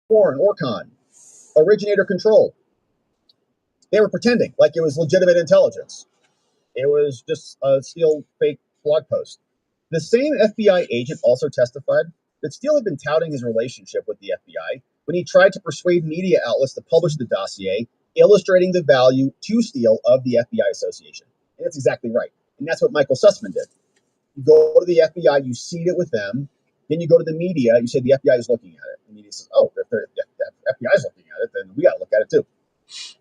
Warren, Orcon, originator control. They were pretending like it was legitimate intelligence. It was just a Steele fake blog post. The same FBI agent also testified that Steele had been touting his relationship with the FBI when he tried to persuade media outlets to publish the dossier, illustrating the value to Steele of the FBI association. And that's exactly right. And that's what Michael Sussman did. You go to the FBI, you seed it with them. Then you go to the media, you say the FBI is looking at it. The media says, oh, if the FBI is looking at it, then we got to look at it too.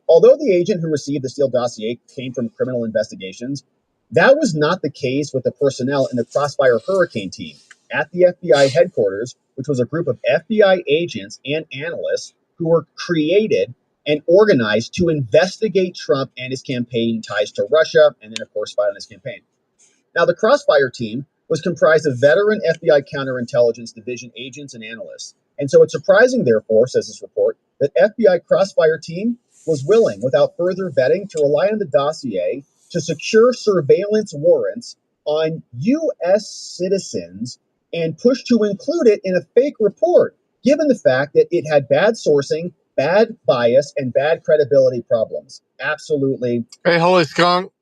Although the agent who received the Steele dossier came from criminal investigations, that was not the case with the personnel in the Crossfire Hurricane team at the FBI headquarters, which was a group of FBI agents and analysts who were created and organized to investigate Trump and his campaign ties to Russia, and then, of course, spy on his campaign. Now, the Crossfire team was comprised of veteran FBI counterintelligence division agents and analysts. And so it's surprising, therefore, says this report, that FBI Crossfire team was willing, without further vetting, to rely on the dossier to secure surveillance warrants on U.S. citizens and push to include it in a fake report, given the fact that it had bad sourcing, bad bias, and bad credibility problems. Absolutely. Hey, Holy Skunk.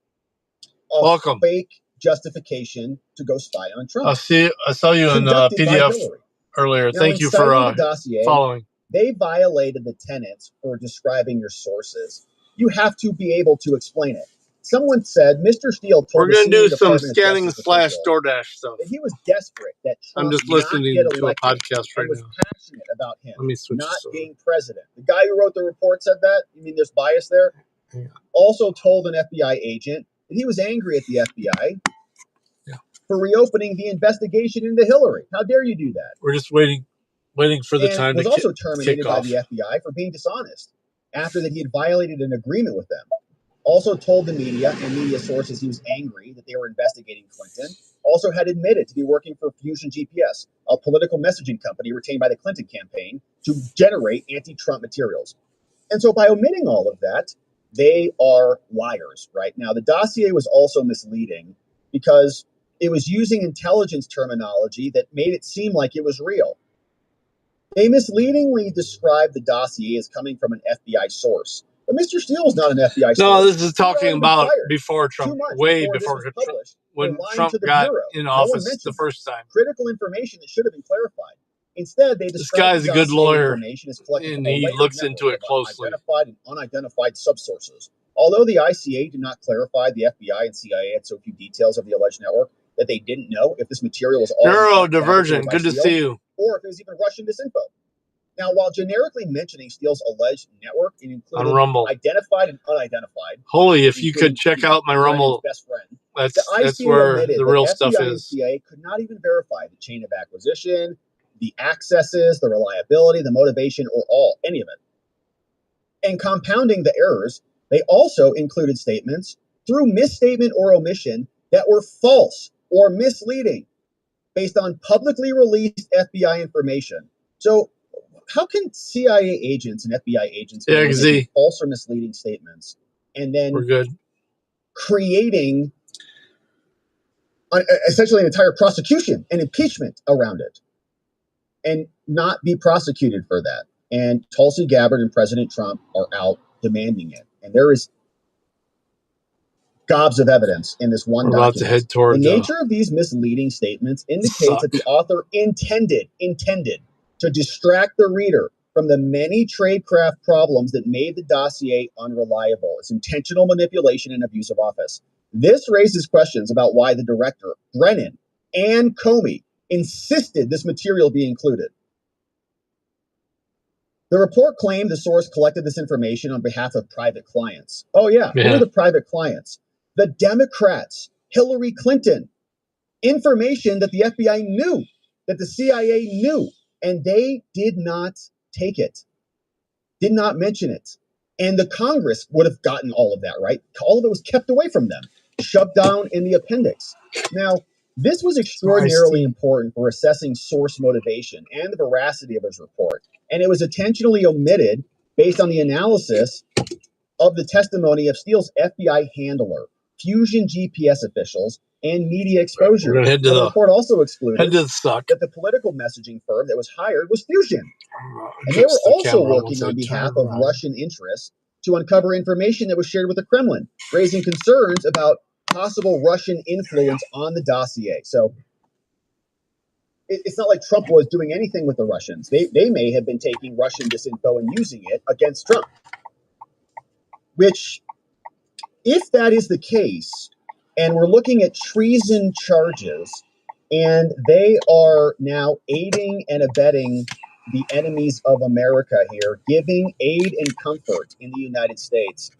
Welcome. Fake justification to go spy on Trump. I saw you in PDF earlier. Now, thank you for dossier, following. They violated the tenets for describing your sources. You have to be able to explain it. Someone said Mr. Steele told We're going to do some scanning / DoorDash stuff. That he was desperate that Trump I'm just listening to a podcast right was now. Passionate about him not this being president. The guy who wrote the report said that. You mean there's bias there? Yeah. Also told an FBI agent that he was angry at the FBI for reopening the investigation into Hillary. How dare you do that? We're just waiting for the time to kick off. Was also terminated by the FBI for being dishonest after that he had violated an agreement with them. Also told the media and media sources he was angry that they were investigating Clinton. Also had admitted to be working for Fusion GPS, a political messaging company retained by the Clinton campaign to generate anti-Trump materials. And so by omitting all of that, they are liars, right? Now, the dossier was also misleading because it was using intelligence terminology that made it seem like it was real. They misleadingly described the dossier as coming from an FBI source. But Mr. Steele was not an FBI source. No, this is talking about before Trump, way before Trump, when Trump got in office the first time. Critical information that should have been clarified. Instead, they described this guy's a good lawyer, and he looks into it closely. Identified and unidentified subsources. Although the ICA did not clarify, the FBI and CIA had so few details of the alleged network that they didn't know if this material was all neurodivergent. Good to see you. Or if it was even Russian disinfo. Now, while generically mentioning Steele's alleged network, it included on Rumble, identified and unidentified. Holy, if you could check out my Rumble, best friend. That's where the real stuff is. The CIA could not even verify the chain of acquisition, the accesses, the reliability, the motivation, or any of it. And compounding the errors, they also included statements through misstatement or omission that were false or misleading based on publicly released FBI information. So how can CIA agents and FBI agents make false or misleading statements and then creating essentially an entire prosecution and impeachment around it and not be prosecuted for that? And Tulsi Gabbard and President Trump are out demanding it. And there is gobs of evidence in this one document. About to head toward the nature of these misleading statements indicates that the author intended to distract the reader from the many tradecraft problems that made the dossier unreliable. It's intentional manipulation and abuse of office. This raises questions about why the director, Brennan, and Comey insisted this material be included. The report claimed the source collected this information on behalf of private clients. Oh, yeah. Who are the private clients? The Democrats, Hillary Clinton. Information that the FBI knew, that the CIA knew, and they did not take it, did not mention it. And the Congress would have gotten all of that, right? All of it was kept away from them, shoved down in the appendix. Now, this was extraordinarily important for assessing source motivation and the veracity of his report. And it was intentionally omitted based on the analysis of the testimony of Steele's FBI handler, Fusion GPS officials, and media exposure. The report also excluded that the political messaging firm that was hired was Fusion. And they were also working on behalf of Russian interests to uncover information that was shared with the Kremlin, raising concerns about possible Russian influence on the dossier. So it's not like Trump was doing anything with the Russians. They may have been taking Russian disinfo and using it against Trump. Which, if that is the case, and we're looking at treason charges, and they are now aiding and abetting the enemies of America here, giving aid and comfort in the United States,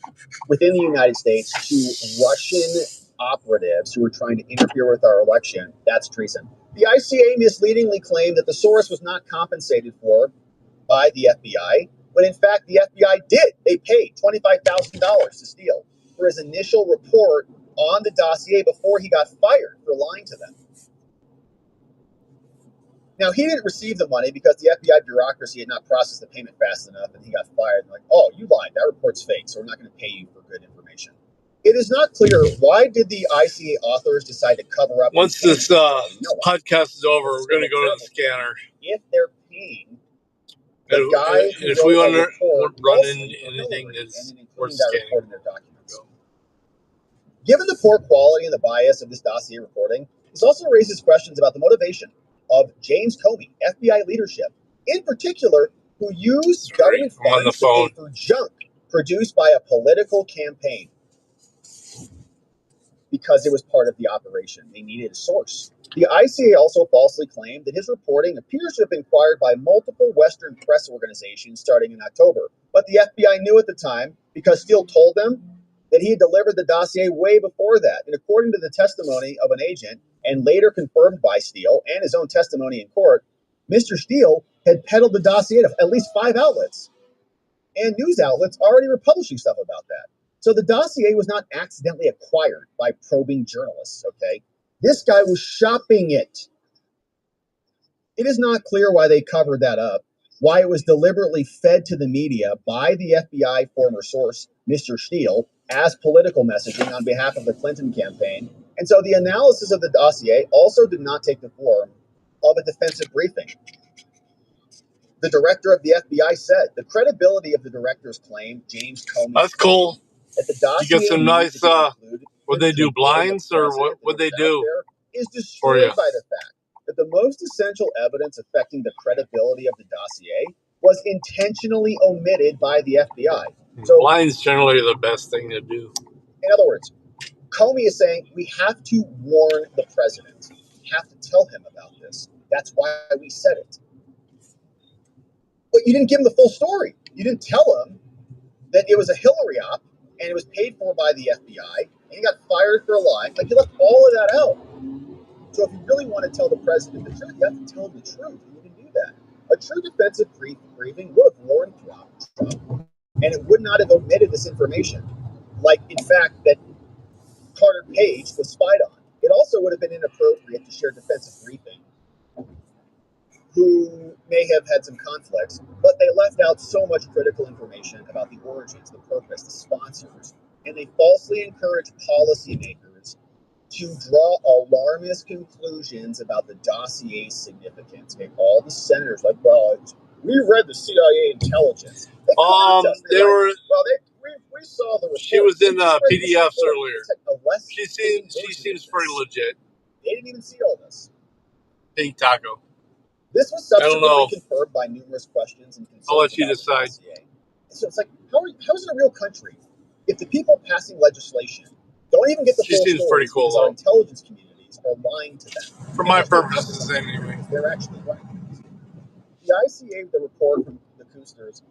within the United States, to Russian operatives who are trying to interfere with our election, that's treason. The ICA misleadingly claimed that the source was not compensated for by the FBI, when in fact the FBI did. They paid $25,000 to Steele for his initial report on the dossier before he got fired for lying to them. Now, he didn't receive the money because the FBI bureaucracy had not processed the payment fast enough, and he got fired. They're like, oh, you lied. That report's fake, so we're not going to pay you for good information. It is not clear why did the ICA authors decide to cover up. Once this podcast is over, we're going to go to the scanner. If they're paying the guy who if we want to run into anything that's worth scanning. Given the poor quality and the bias of this dossier reporting, this also raises questions about the motivation of James Comey, FBI leadership, in particular, who used government funds to pay for junk produced by a political campaign because it was part of the operation. They needed a source. The ICA also falsely claimed that his reporting appears to have been acquired by multiple Western press organizations starting in October. But the FBI knew at the time because Steele told them that he had delivered the dossier way before that. And according to the testimony of an agent, and later confirmed by Steele and his own testimony in court, Mr. Steele had peddled the dossier to at least 5 outlets. And news outlets already were publishing stuff about that. So the dossier was not accidentally acquired by probing journalists, okay? This guy was shopping it. It is not clear why they covered that up, why it was deliberately fed to the media by the FBI former source, Mr. Steele, as political messaging on behalf of the Clinton campaign. And so the analysis of the dossier also did not take the form of a defensive briefing. The director of the FBI said the credibility of the director's claim, James Comey. That's cool. That the dossier you get some nice, would they do blinds or what would they do? Is destroyed by the fact that the most essential evidence affecting the credibility of the dossier was intentionally omitted by the FBI. So blinds generally are the best thing to do. In other words, Comey is saying we have to warn the president. We have to tell him about this. That's why we said it. But you didn't give him the full story. You didn't tell him that it was a Hillary op and it was paid for by the FBI and he got fired for a lie. Like, you left all of that out. So if you really want to tell the president the truth, you have to tell him the truth. You can do that. A true defensive briefing would have warned Trump, and it would not have omitted this information. Like, in fact, that Carter Page was spied on. It also would have been inappropriate to share defensive briefing who may have had some conflicts, but they left out so much critical information about the origins, the purpose, the sponsors, and they falsely encourage policymakers to draw alarmist conclusions about the dossier's significance. Okay, all the senators like, well, we read the CIA intelligence. We saw the report. She was in PDFs earlier. She seems pretty legit. They didn't even see all this. Pink taco. This was subsequently confirmed by numerous questions and concerns. I'll let you decide. So it's like, how is it a real country if the people passing legislation don't even get the full story? She seems pretty cool, though. Our intelligence communities are lying to them. For my purposes, anyway. They're actually right. The ICA, the report from the Kusters,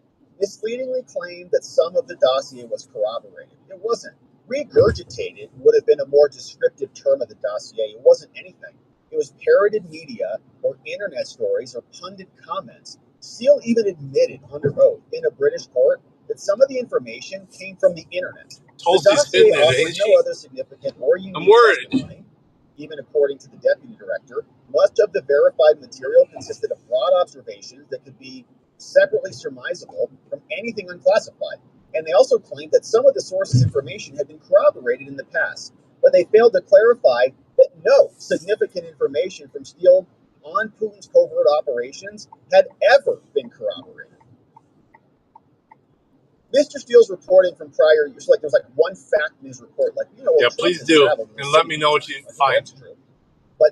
misleadingly claimed that some of the dossier was corroborated. It wasn't. Regurgitated would have been a more descriptive term of the dossier. It wasn't anything. It was parroted media or internet stories or pundit comments. Steele even admitted under oath in a British court that some of the information came from the internet. The dossier offered no other significant or unique testimony. Even according to the deputy director, much of the verified material consisted of broad observations that could be separately surmisable from anything unclassified. And they also claimed that some of the source's information had been corroborated in the past, but they failed to clarify that no significant information from Steele on Putin's covert operations had ever been corroborated. Mr. Steele's reporting from prior years, like there's like one fact in his report, like, you know, yeah, please do, and let me know what you find. That's true. But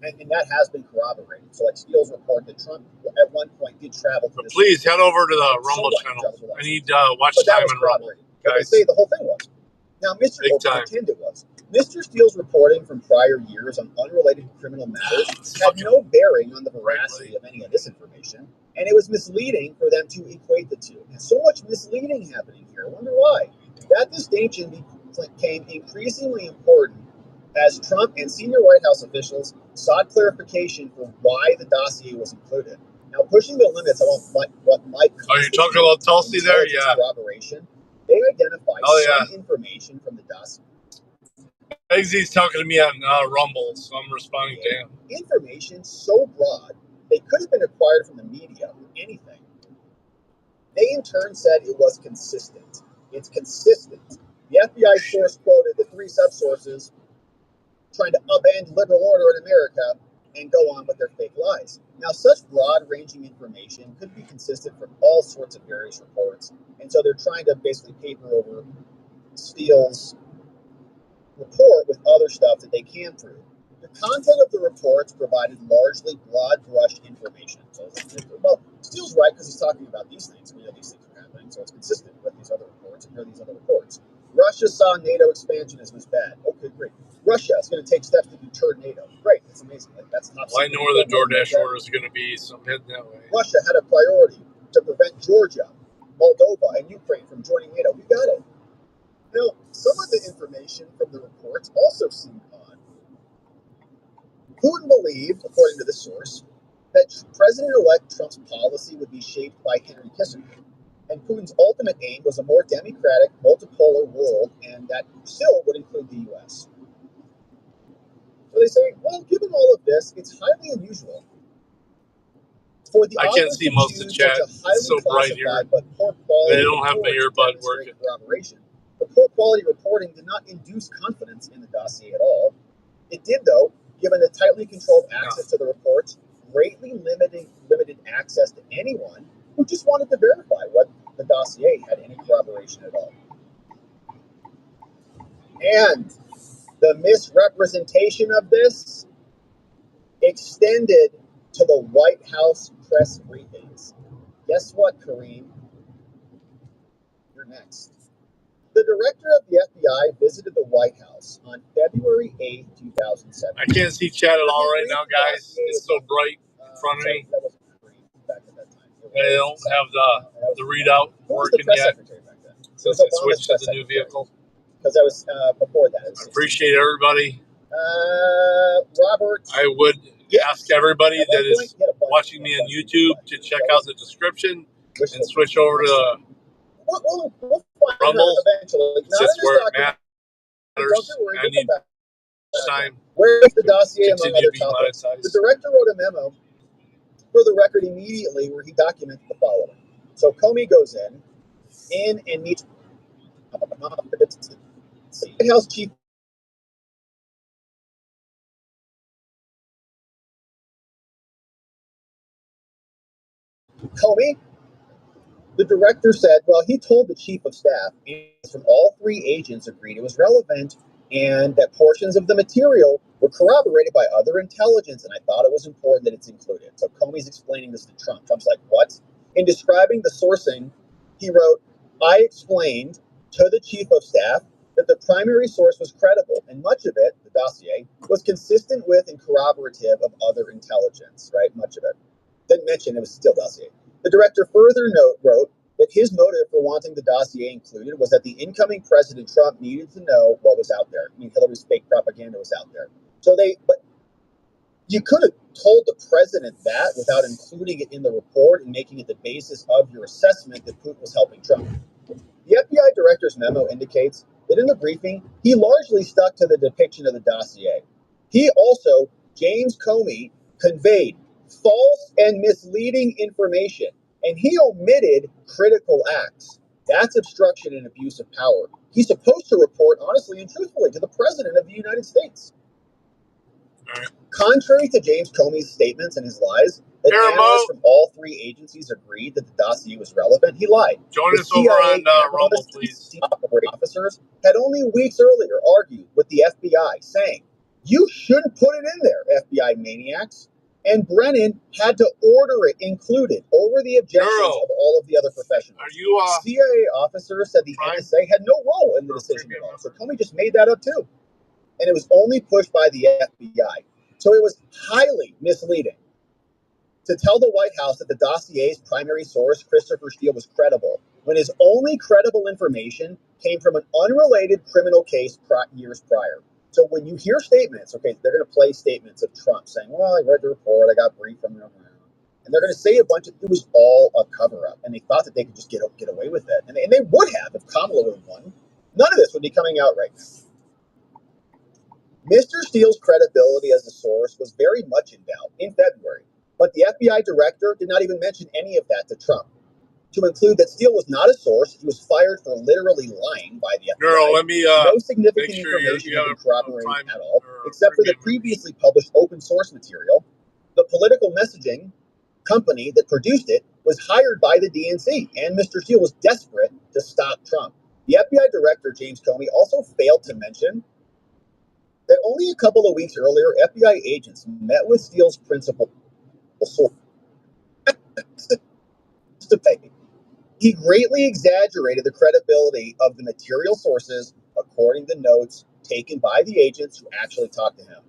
and that has been corroborated. So like Steele's report that Trump at one point did travel to this. Please head over to the Rumble channel. I need watch time and Rumble, guys. They say the whole thing was. Now, pretend it was. Mr. Steele's reporting from prior years on unrelated criminal matters had no bearing on the veracity of any of this information, and it was misleading for them to equate the two. And so much misleading happening here. I wonder why. That distinction became increasingly important as Trump and senior White House officials sought clarification for why the dossier was included. Now, pushing the limits on what might Are you talking about Tulsi there? Yeah. Corroboration. They identified some information from the dossier. He's talking to me on Rumble, so I'm responding to him. Information so broad, they could have been acquired from the media or anything. They in turn said it was consistent. It's consistent. The FBI source quoted the three subsources trying to upend liberal order in America and go on with their fake lies. Now, such broad-ranging information could be consistent from all sorts of various reports, and so they're trying to basically paper over Steele's report with other stuff that they can prove. The content of the reports provided largely broad-brush information. So, well, Steele's right because he's talking about these things. We know these things are happening, so it's consistent with these other reports, and here are these other reports. Russia saw NATO expansionism as bad. Okay, great. Russia is going to take steps to deter NATO. Great, that's amazing. That's not. Well, I know where the DoorDash order is going to be, so I'm heading that way. Russia had a priority to prevent Georgia, Moldova, and Ukraine from joining NATO. We got it. Now, some of the information from the reports also seemed odd. Putin believed, according to the source, that President-elect Trump's policy would be shaped by Henry Kissinger, and Putin's ultimate aim was a more democratic, multipolar world, and that still would include the U.S. So they say, well, given all of this, it's highly unusual for the I can't see most of the chat. It's so bright here. But poor quality they don't have my earbud working. The poor quality reporting did not induce confidence in the dossier at all. It did, though, given the tightly controlled access to the reports, greatly limited access to anyone who just wanted to verify what the dossier had any corroboration at all. And the misrepresentation of this extended to the White House press briefings. Guess what, Kareem? You're next. The director of the FBI visited the White House on February 8, 2007. I can't see chat at all right now, guys. It's so bright in front of me. They don't have the readout working yet since I switched to the new vehicle. Because that was before that. I appreciate everybody. Robert. I would ask everybody that is watching me on YouTube to check out the description and switch over to Rumble. That's where it matters. I need time. Where's the dossier among other topics? The director wrote a memo for the record immediately where he documented the following. So Comey goes in and meets White House chief. Comey, the director said, well, he told the chief of staff from all three agents agreed it was relevant and that portions of the material were corroborated by other intelligence, and I thought it was important that it's included. So Comey's explaining this to Trump. Trump's like, what? In describing the sourcing, he wrote, I explained to the chief of staff that the primary source was credible, and much of it, the dossier, was consistent with and corroborative of other intelligence, right? Much of it. Didn't mention it was still dossier. The director further wrote that his motive for wanting the dossier included was that the incoming President Trump needed to know what was out there. I mean, Hillary's fake propaganda was out there. But you could have told the president that without including it in the report and making it the basis of your assessment that Putin was helping Trump. The FBI director's memo indicates that in the briefing, he largely stuck to the depiction of the dossier. He also, James Comey, conveyed false and misleading information, and he omitted critical acts. That's obstruction and abuse of power. He's supposed to report honestly and truthfully to the President of the United States. right. Contrary to James Comey's statements and his lies, that analysts from all three agencies agreed that the dossier was relevant, he lied. Join us over on Rumble, please. Officers had only weeks earlier argued with the FBI, saying, "You shouldn't put it in there, FBI maniacs." And Brennan had to order it included over the objections of all of the other professionals. CIA officers said the NSA had no role in the decision at all. So Comey just made that up too. And it was only pushed by the FBI. So it was highly misleading to tell the White House that the dossier's primary source, Christopher Steele, was credible, when his only credible information came from an unrelated criminal case years prior. So when you hear statements, okay, they're going to play statements of Trump saying, "Well, I read the report, I got briefed from him," and they're going to say a bunch of, it was all a cover-up, and they thought that they could just get away with it, and they would have if Kamala would have won. None of this would be coming out right now. Mr. Steele's credibility as a source was very much in doubt in February, but the FBI director did not even mention any of that to Trump. To include that Steele was not a source, he was fired for literally lying by the FBI. Girl, let me no significant information had been corroborated at all, except for the previously published open source material. The political messaging company that produced it was hired by the DNC, and Mr. Steele was desperate to stop Trump. The FBI director, James Comey, also failed to mention that only a couple of weeks earlier, FBI agents met with Steele's principal source to pay. He greatly exaggerated the credibility of the material sources, according to notes taken by the agents who actually talked to him.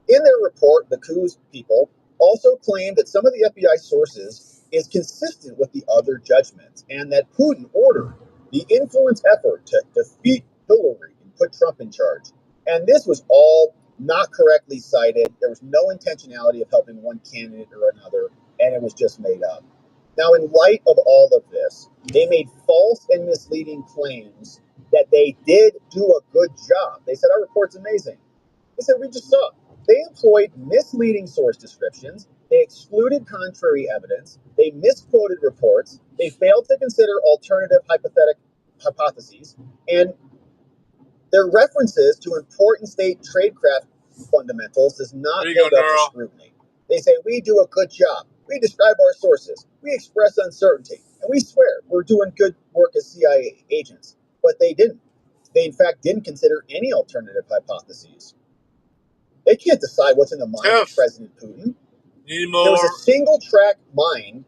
In their report, the coup's people also claimed that some of the FBI sources is consistent with the other judgments, and that Putin ordered the influence effort to defeat Hillary and put Trump in charge. And this was all not correctly cited. There was no intentionality of helping one candidate or another, and it was just made up. Now, in light of all of this, they made false and misleading claims that they did do a good job. They said, "Our report's amazing." They said, "We just saw." They employed misleading source descriptions. They excluded contrary evidence. They misquoted reports. They failed to consider alternative hypotheses. And their references to important state tradecraft fundamentals does not hold up to scrutiny. They say, "We do a good job. We describe our sources. We express uncertainty. And we swear we're doing good work as CIA agents." But they didn't. They, in fact, didn't consider any alternative hypotheses. They can't decide what's in the mind of President Putin. There was a single-track mind,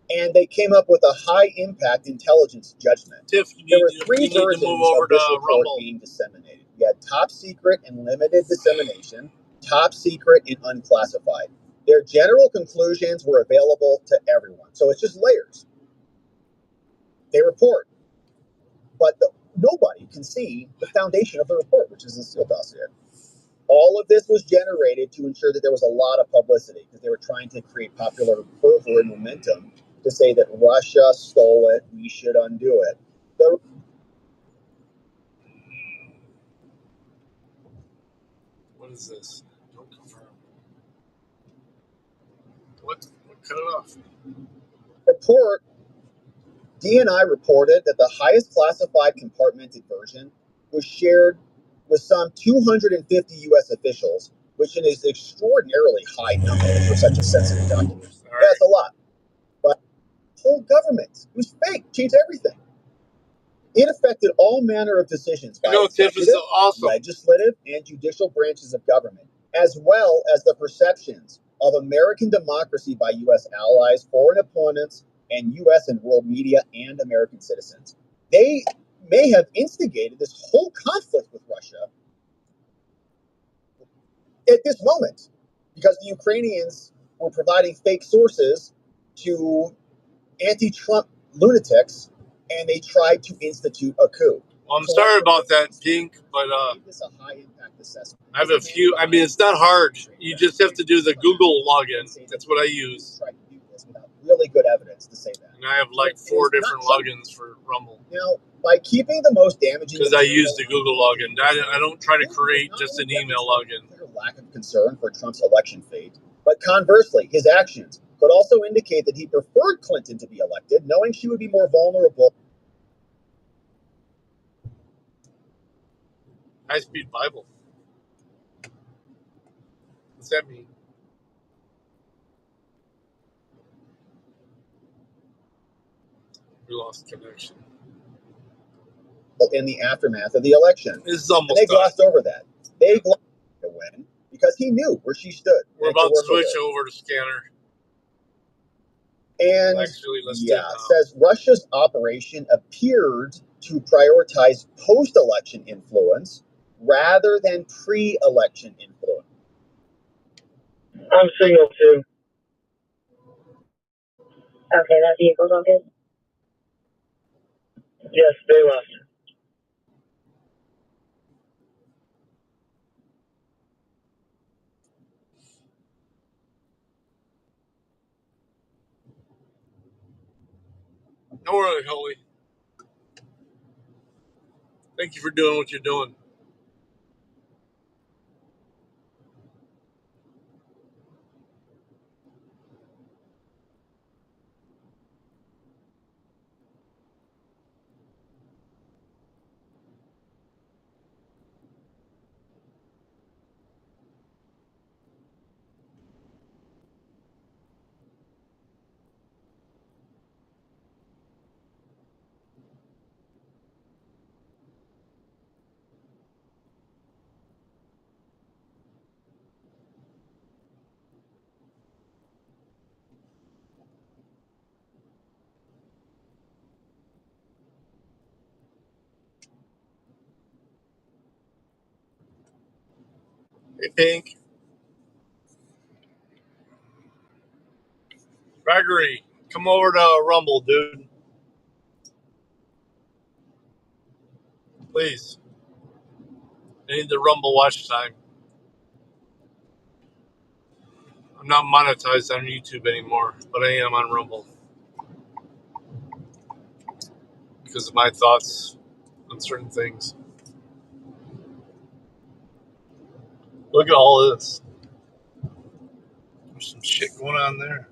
and they came up with a high-impact intelligence judgment. There were three versions of this report being disseminated. You had top secret and limited dissemination, top secret and unclassified. Their general conclusions were available to everyone. So it's just layers. They report, but nobody can see the foundation of the report, which is the Steele dossier. All of this was generated to ensure that there was a lot of publicity, because they were trying to create popular fervor and momentum to say that Russia stole it, we should undo it. What is this? Don't confirm. What? Cut it off. Report. DNI reported that the highest classified compartmented version was shared with some 250 U.S. officials, which is an extraordinarily high number for such a sensitive document. That's a lot. But the whole government, it was fake, changed everything. It affected all manner of decisions by executive, legislative, and judicial branches of government, as well as the perceptions of American democracy by U.S. allies, foreign opponents, and U.S. and world media and American citizens. They may have instigated this whole conflict with Russia at this moment, because the Ukrainians were providing fake sources to anti-Trump lunatics, and they tried to institute a coup. Well, I'm sorry about that, Pink, but I have a few. I mean, it's not hard. You just have to do the Google login. That's what I use. Really good evidence to say that. And I have like 4 different logins for Rumble. Now, by keeping the most damaging, because I use the Google login. I don't try to create just an email login. Clear lack of concern for Trump's election fate, but conversely, his actions could also indicate that he preferred Clinton to be elected, knowing she would be more vulnerable. High-speed Bible. What's that mean? We lost connection. In the aftermath of the election. This is almost and they done. glossed over that. They glossed over the win because he knew where she stood. We're about to switch over to scanner. And actually, says Russia's operation appeared to prioritize post-election influence rather than pre-election influence. I'm signal 2. Okay, that vehicle's all good? Yes, they left. No worry, Holy. Thank you for doing what you're doing. Hey, Pink. Gregory, come over to Rumble, dude. Please. I need the Rumble watch time. I'm not monetized on YouTube anymore, but I am on Rumble. Because of my thoughts on certain things. Look at all this. There's some shit going on there.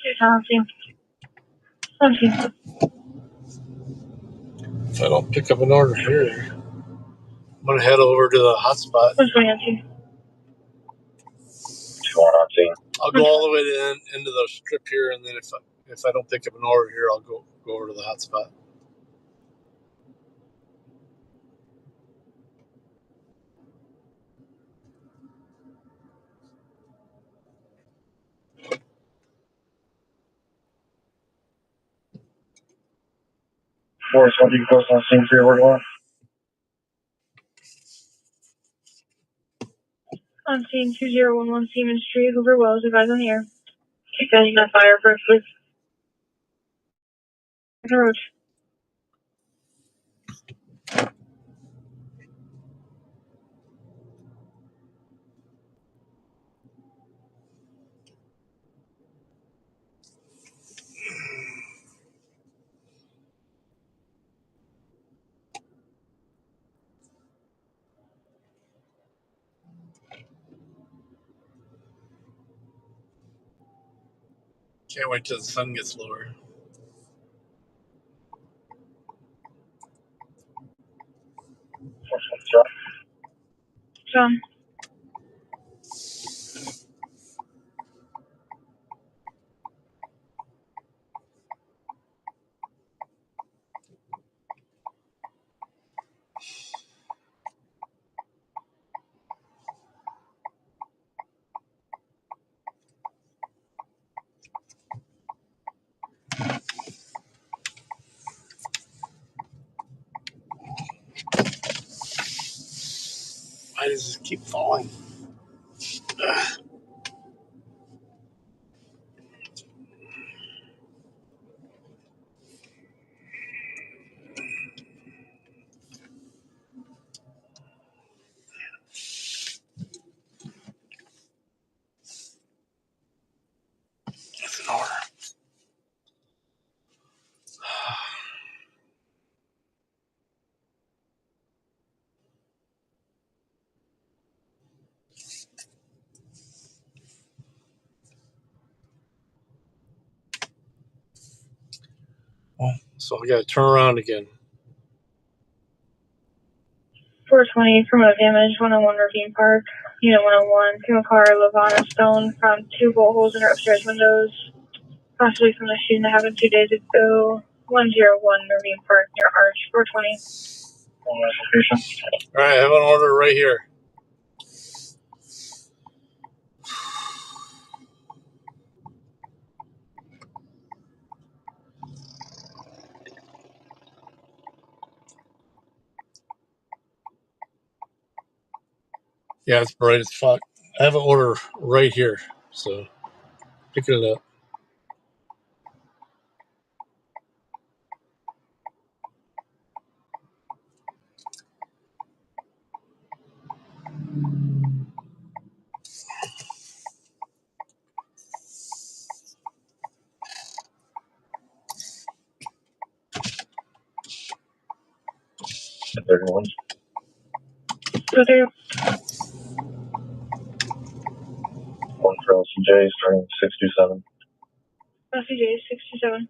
If I don't pick up an order here, I'm going to head over to the hotspot. I'll go all the way to into the strip here, and then if I don't pick up an order here, I'll go over to the hotspot. Forrest, what do you post on scene for your work lot? On scene 2011 Seaman Street, Hoover Wells, advise on the air. Defending that fire first, please. Road. Can't wait till the sun gets lower. John. Why does this keep falling? So I got to turn around again. 420, promote damage, 101 Ravine Park. Unit 101, Kumakar, Lavana Stone found 2 bolt holes in her upstairs windows, possibly from the shooting that happened 2 days ago. 101 Ravine Park near Arch, 420. All right, I have an order right here. Yeah, it's bright as fuck. I have an order right here, so picking it up. So there, 1 for LCJ, starting 627. LCJ 67.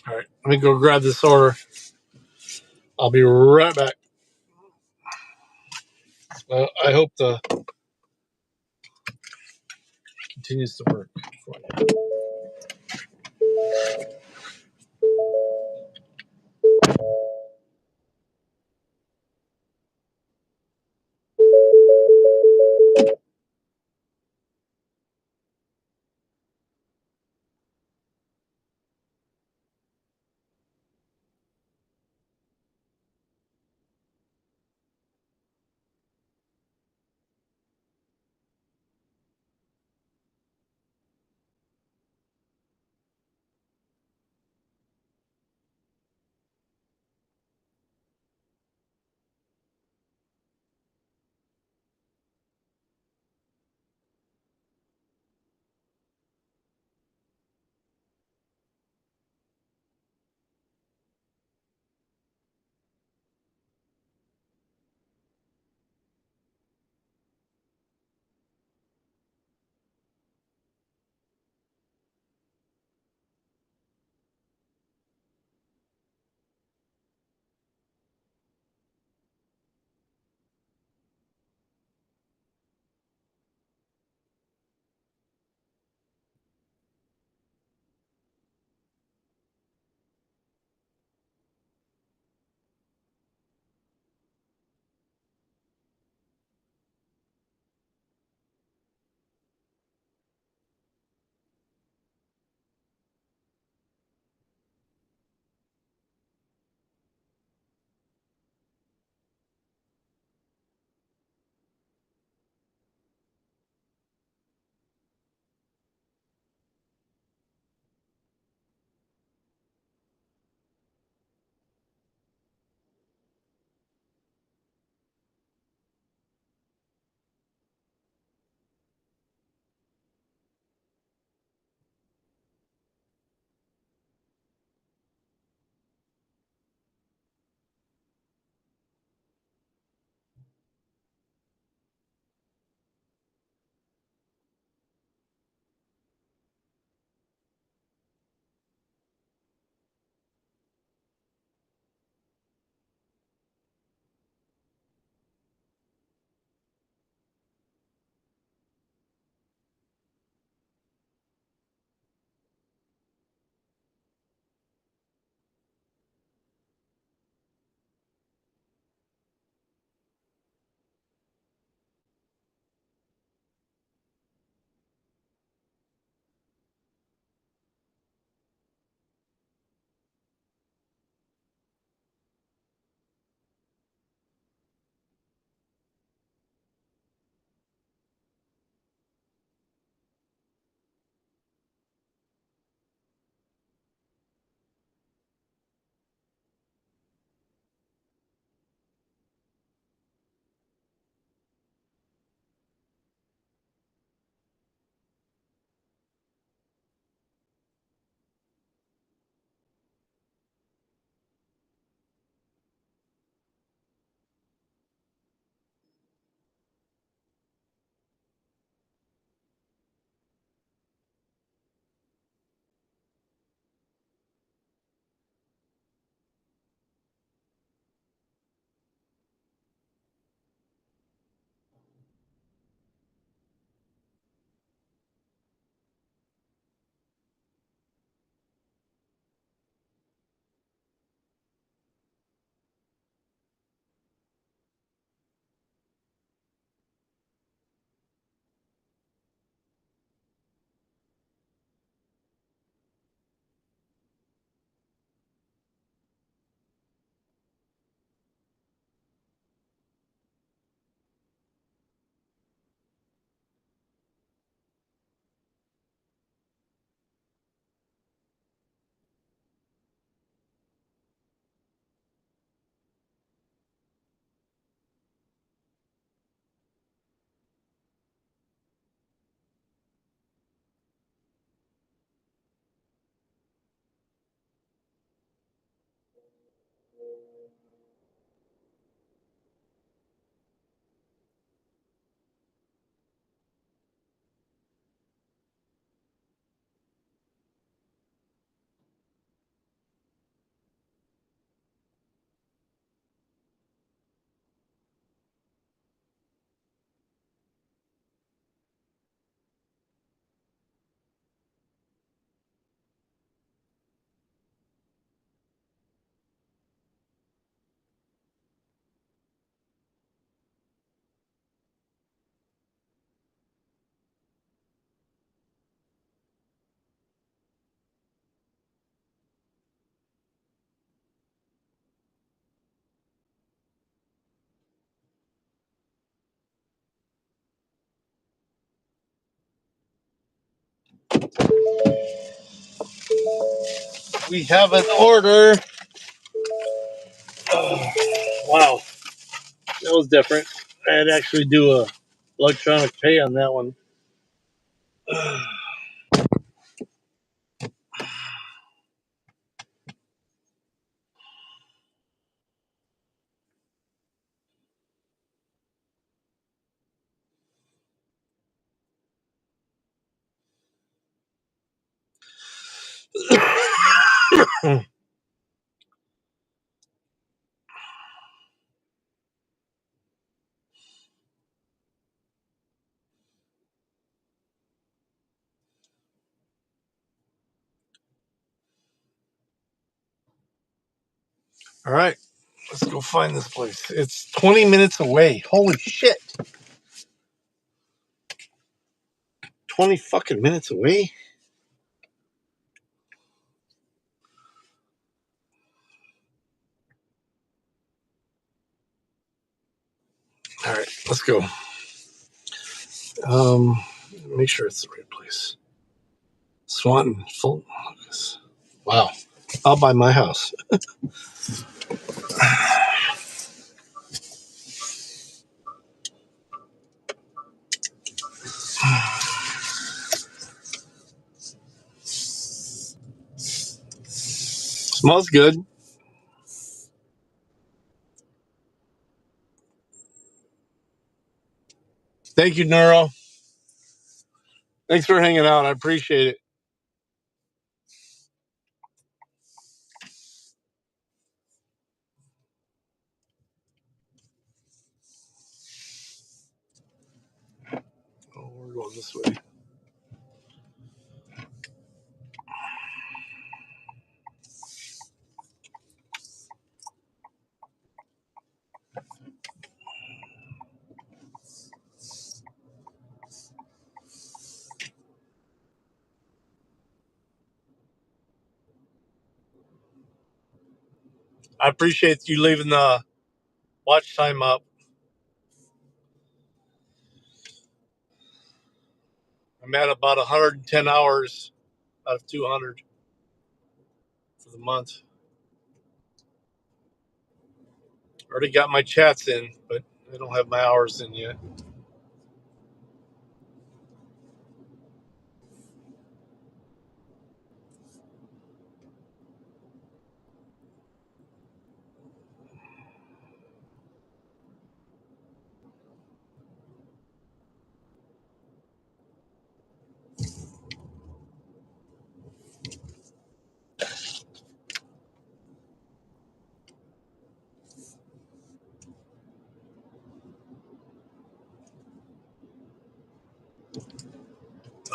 All right, let me go grab this order. I'll be right back. I hope the continues to work. We have an order. Oh, wow, that was different. I had to actually do a electronic pay on that one. All right, let's go find this place. It's 20 minutes away. Holy shit. 20 fucking minutes away? All right, let's go. Make sure it's the right place. Swanton, Fulton, Lucas. Wow, I'll buy my house. Smells good. Thank you, Neuro. Thanks for hanging out. I appreciate it. Oh, we're going this way. I appreciate you leaving the watch time up. I'm at about 110 hours out of 200 for the month. Already got my chats in, but I don't have my hours in yet.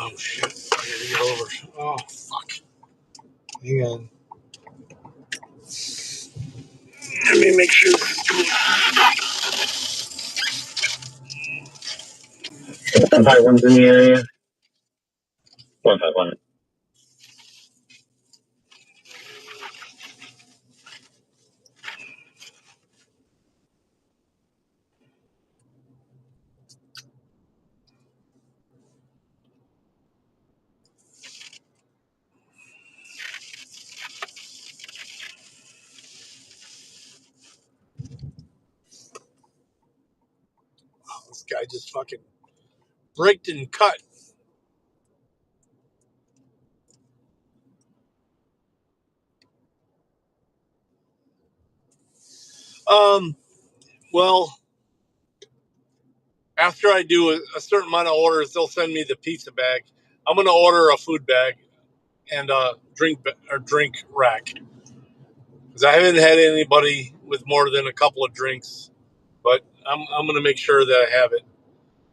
Oh shit! I gotta get over. Oh fuck! Hang on. Let me make sure. 151's in the area. 151. Oh, this guy just fucking braked and cut. Well, after I do a certain amount of orders, they'll send me the pizza bag. I'm gonna order a food bag and a drink rack because I haven't had anybody with more than a couple of drinks. But I'm gonna make sure that I have it.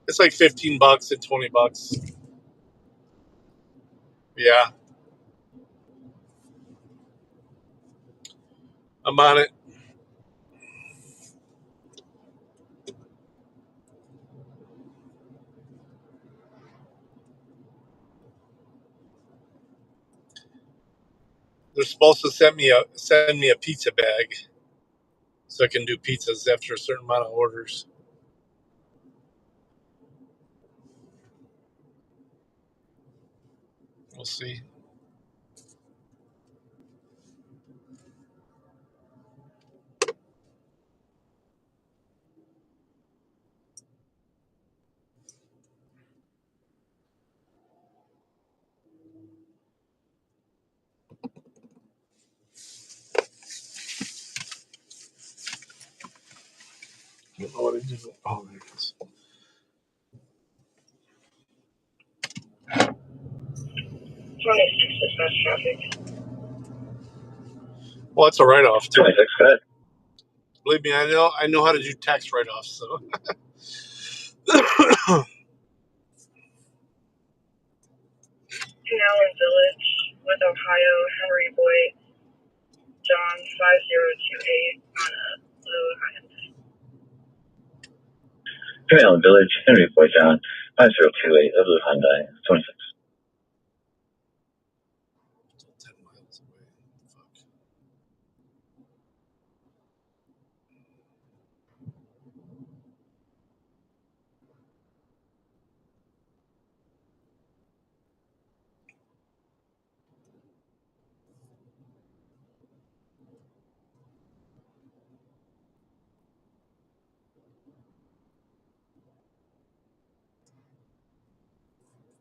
It's like $15 and $20. Yeah, I'm on it. They're supposed to send me a pizza bag so I can do pizzas after a certain amount of orders. We'll see. I don't know what I did. Oh, there it is. 26 dispatch traffic. Well, that's a write-off too. 26, go ahead. Believe me, I know how to do tax write-offs. So. Allen Village with Ohio, Henry Boyd, John 5028 on a blue Hyundai. Allen Village, Henry Boy John, 5028, a blue Hyundai, 26. 10 miles away. Fuck.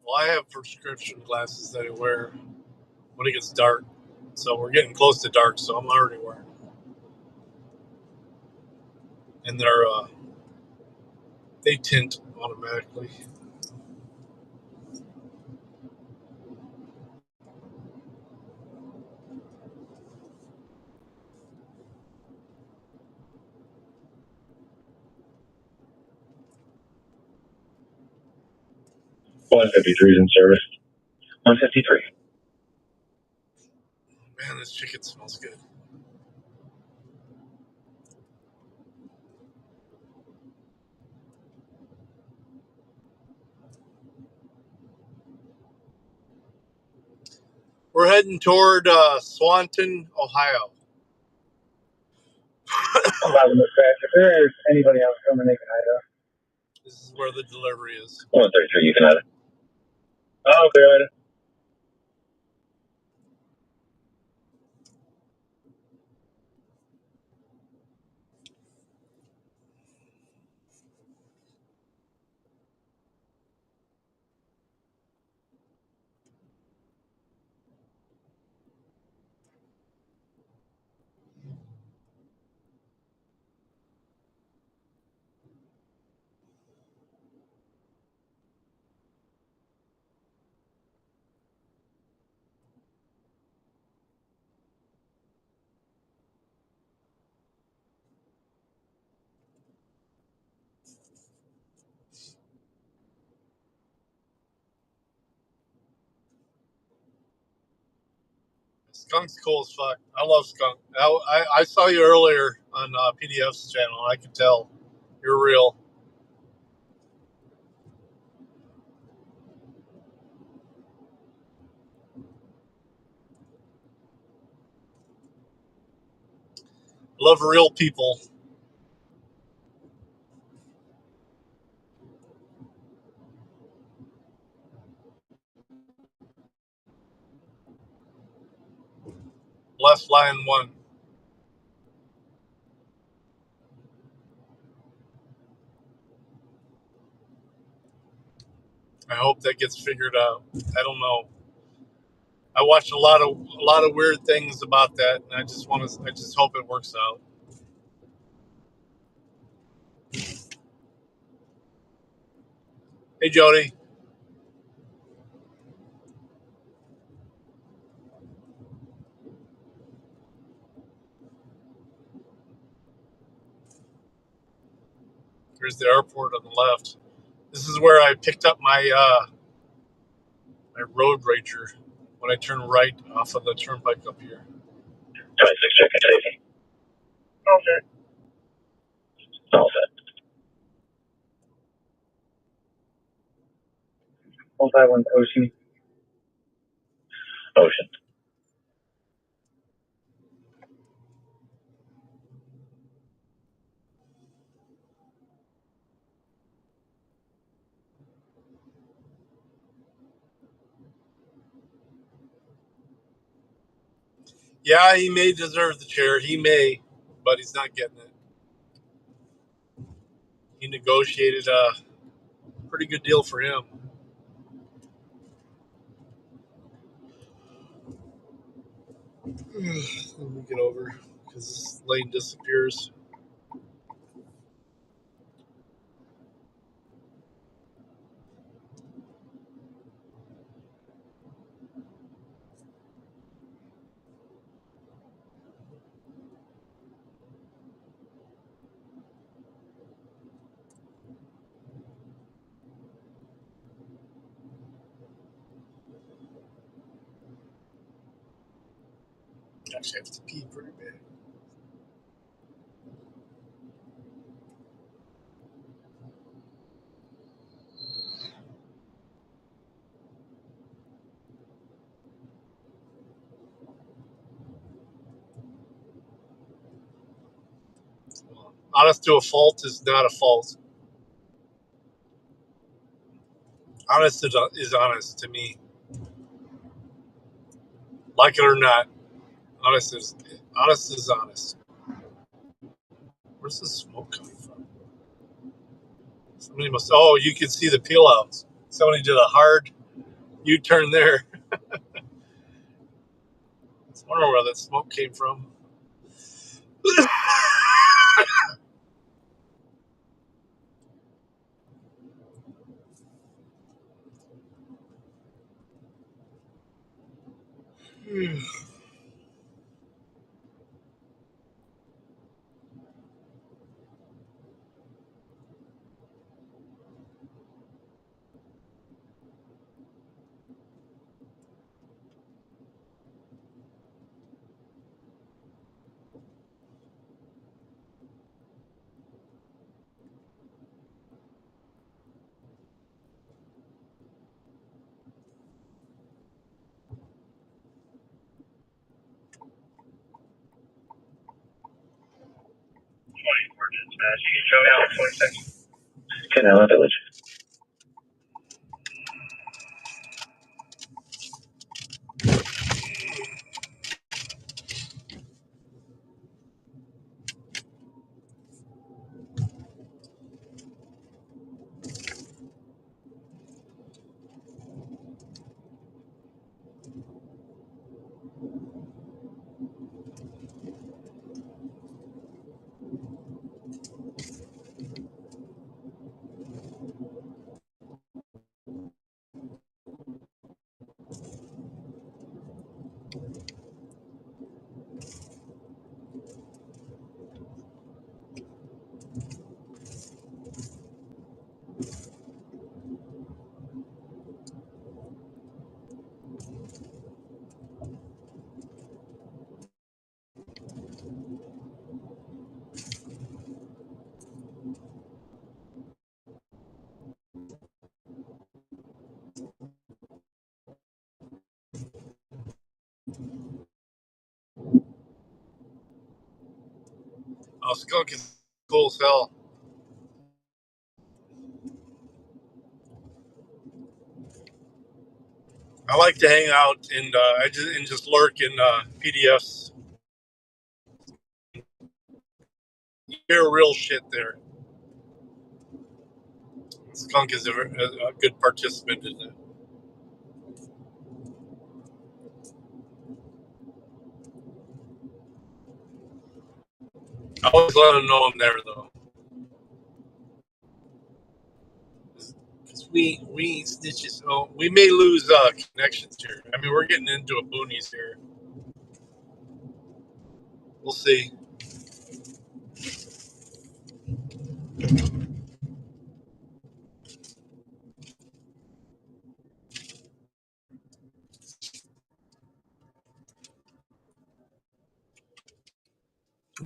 Well, I have prescription glasses that I wear when it gets dark. So we're getting close to dark, so I'm already wearing them. And they tint automatically. One 153 is in service. 153. Man, this chicken smells good. We're heading toward Swanton, Ohio. If there's anybody else coming, they can hide up. This is where the delivery is. 133, you can have it. Oh, good. Skunk's cool as fuck. I love Skunk. I saw you earlier on PDF's channel. I could tell you're real. Love real people. Left line 1. I hope that gets figured out. I don't know. I watched a lot of weird things about that, and I just hope it works out. Hey, Jody. Here's the airport on the left. This is where I picked up my my road rager when I turn right off of the turnpike up here. 26, checking safety. All set. All set. 151 Ocean. Ocean. Yeah, he may deserve the chair. He may, but he's not getting it. He negotiated a pretty good deal for him. Let me get over because this lane disappears. Actually, I have to pee pretty bad. Honest to a fault is not a fault. Honest is honest to me. Like it or not, honest is honest. Where's the smoke coming from? Somebody must. Oh, you can see the peel outs. Somebody did a hard U-turn there. I wonder where that smoke came from. You can show me out 26. Canela Village. Oh, skunk is cool as hell. I like to hang out and just lurk in PDFs. You hear real shit there. Skunk is a good participant in it. I always let him know I'm there though, because we ain't snitches. Oh, we may lose connections here. I mean, we're getting into a boonies here. We'll see.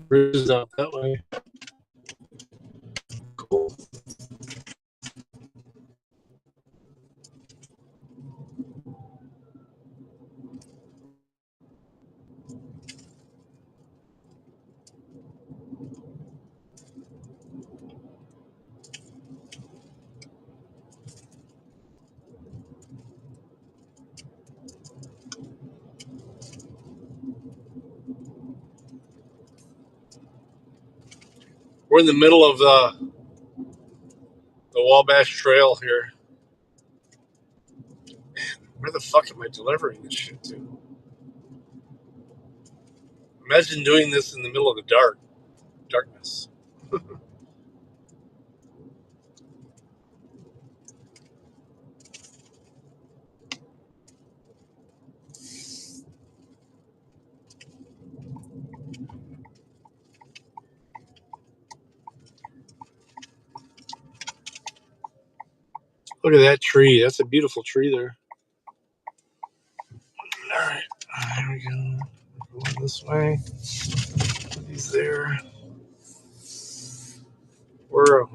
Bridge is out that way. Cool. We're in the middle of the Wabash Trail here. Where the fuck am I delivering this shit to? Imagine doing this in the middle of the darkness. Look at that tree. That's a beautiful tree there. All right, there we go. Going this way. He's there. We're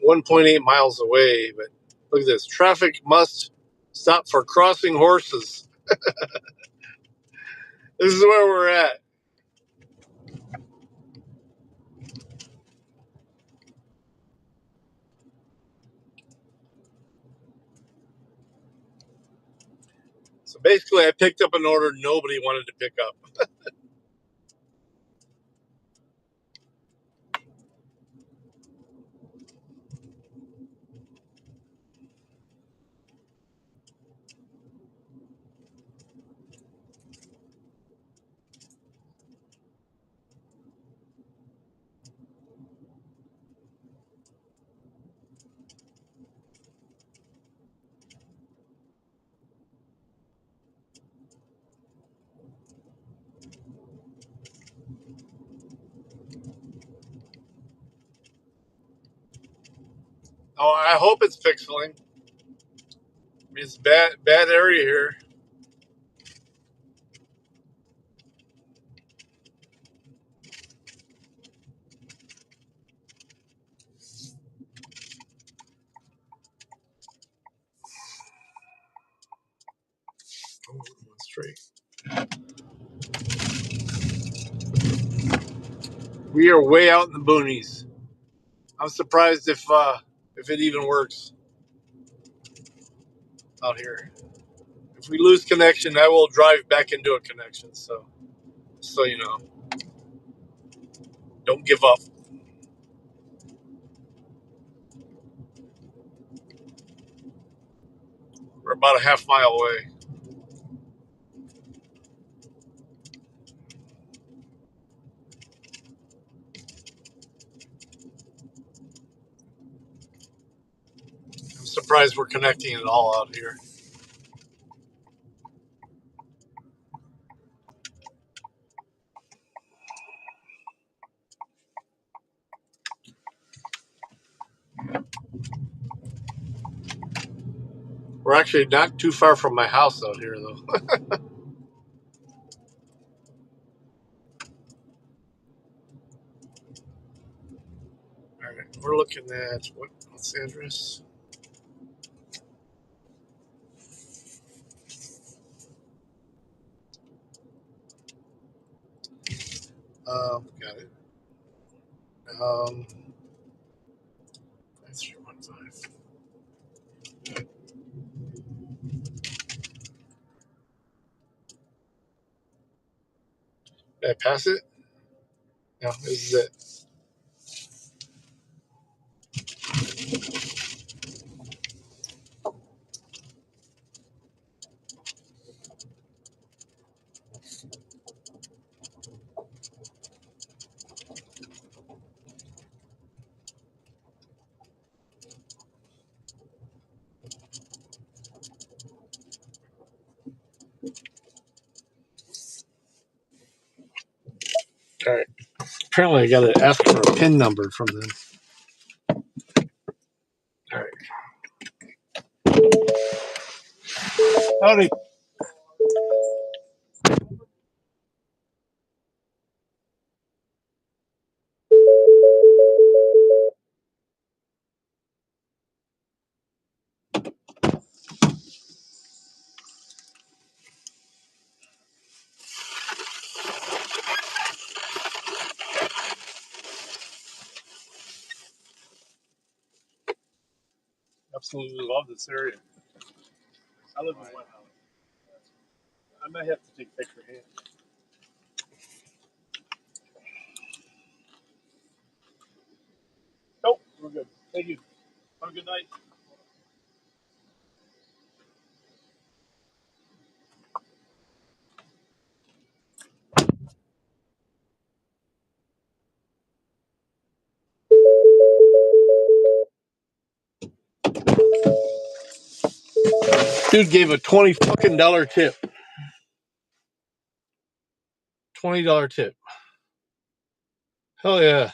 1.8 miles away, but look at this. Traffic must stop for crossing horses. This is where we're at. So basically, I picked up an order nobody wanted to pick up. Oh, I hope it's pixeling. I mean, it's bad area here. Oh, one straight. We are way out in the boonies. I'm surprised if it even works out here. If we lose connection, I will drive back into a connection. So you know, don't give up. We're about a half mile away. I'm surprised we're connecting at all out here. We're actually not too far from my house out here, though. All right, we're looking at what's the address? Got it. 9315. Did I pass it? No, this is it. All right. Apparently, I got to ask for a PIN number from them. All right. Howdy. Absolutely love this area. I live in White House. I might have to take a picture here. We're good. Thank you. Have a good night. Dude gave a $20 tip. $20 tip. Hell yeah.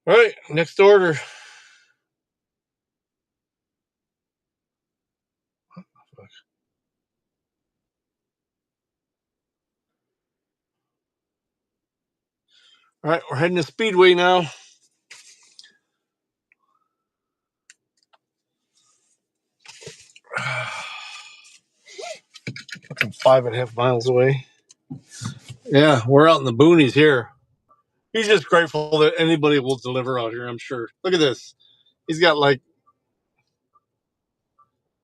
All right, next order. All right, we're heading to Speedway now. Fucking 5.5 miles away. Yeah, we're out in the boonies here. He's just grateful that anybody will deliver out here, I'm sure. Look at this. He's got like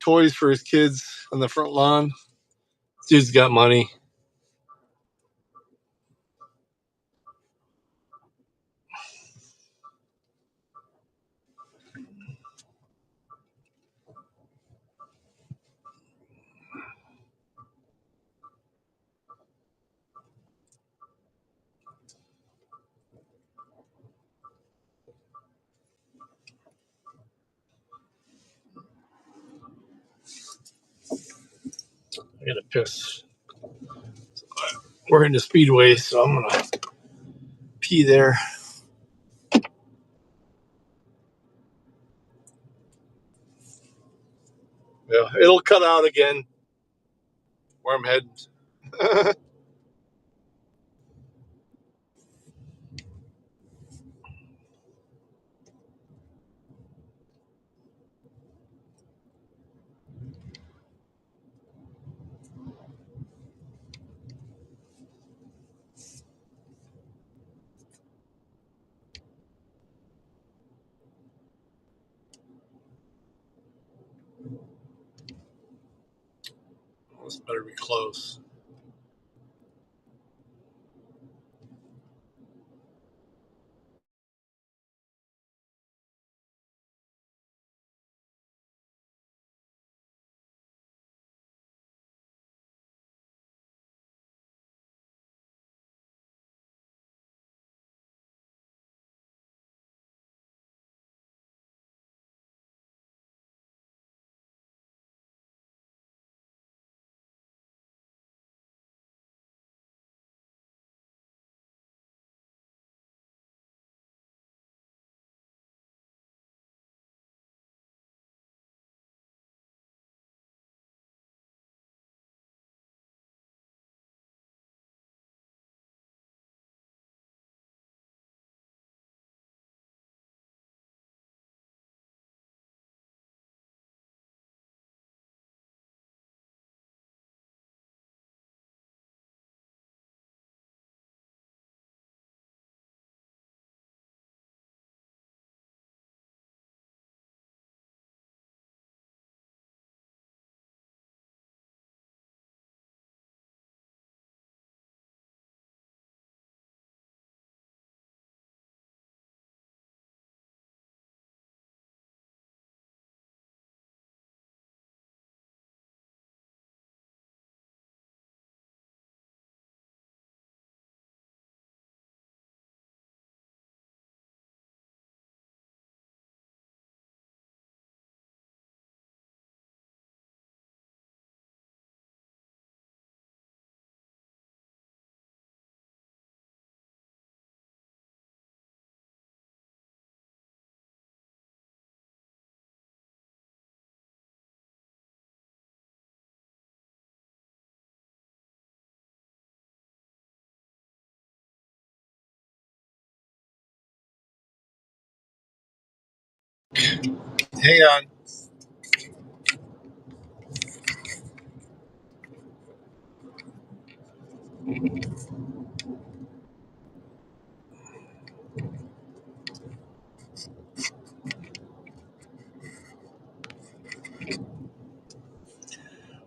toys for his kids on the front lawn. Dude's got money. I gotta piss. We're in the Speedway, so I'm gonna pee there. Yeah, it'll cut out again where I'm heading. This better be close. Hang on.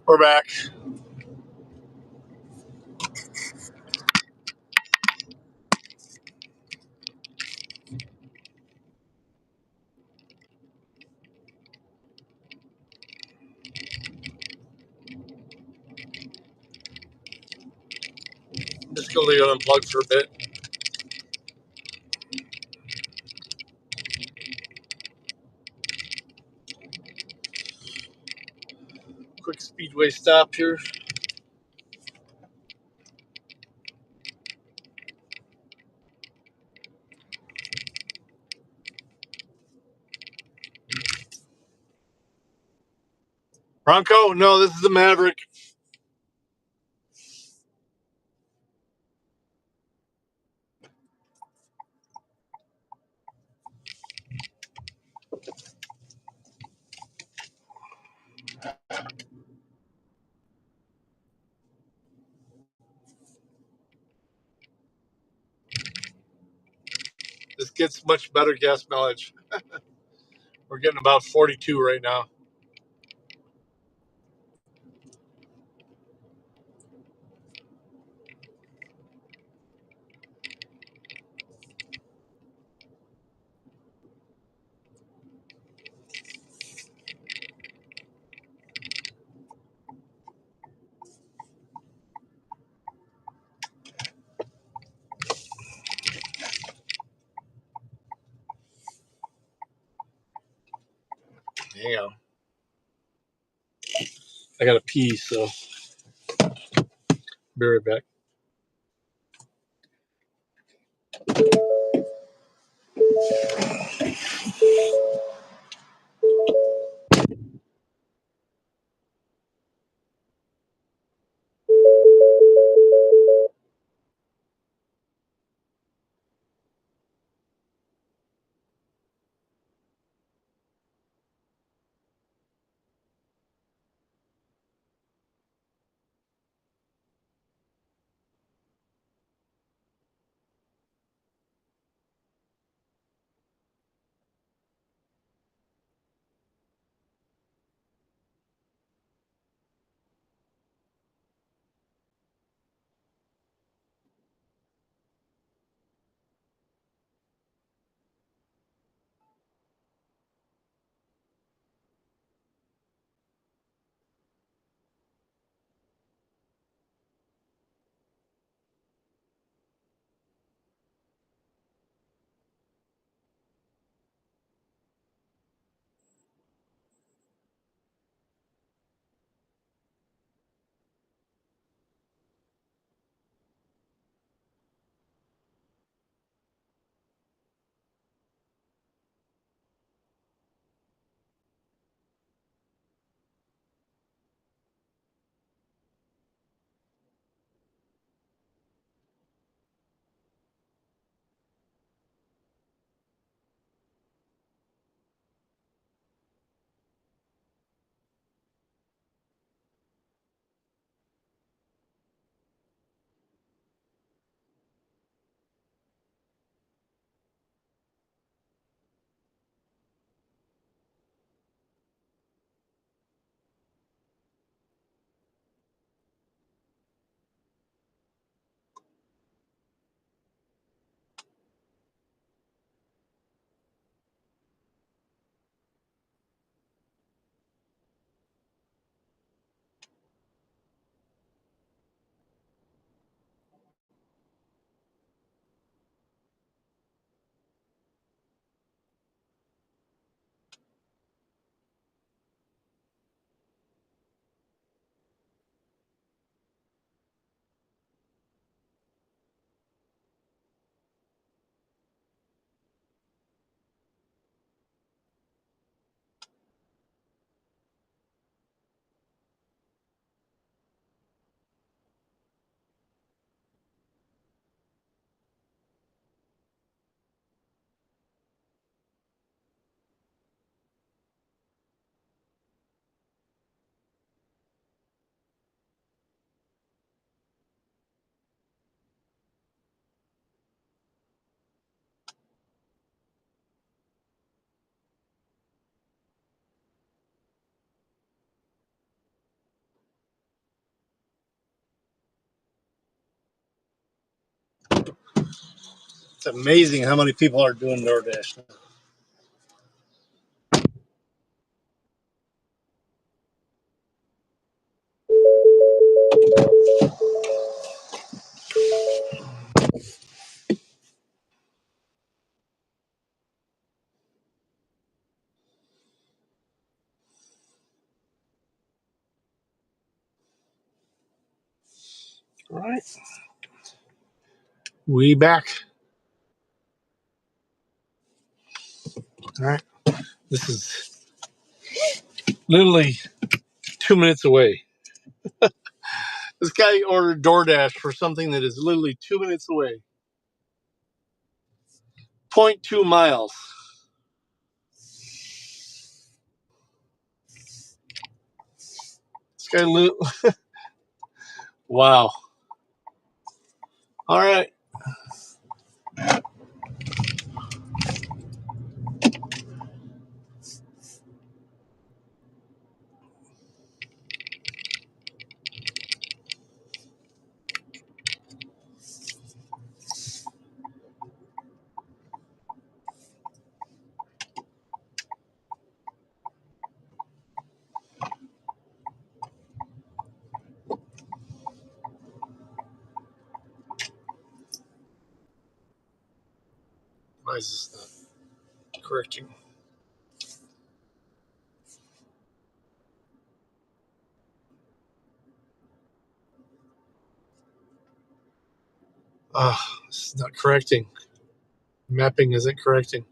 We're back. gonna leave it unplugged for a bit. Quick speedway stop here. Bronco? No, this is the Maverick. This gets much better gas mileage. We're getting about 42 right now. Hang on. I got to pee, so be right back. It's amazing how many people are doing DoorDash now. All right. We back. All right. This is literally 2 minutes away. This guy ordered DoorDash for something that is literally 2 minutes away. 0.2 miles. This guy wow. All right. Why is this not correcting? This is not correcting. Mapping isn't correcting.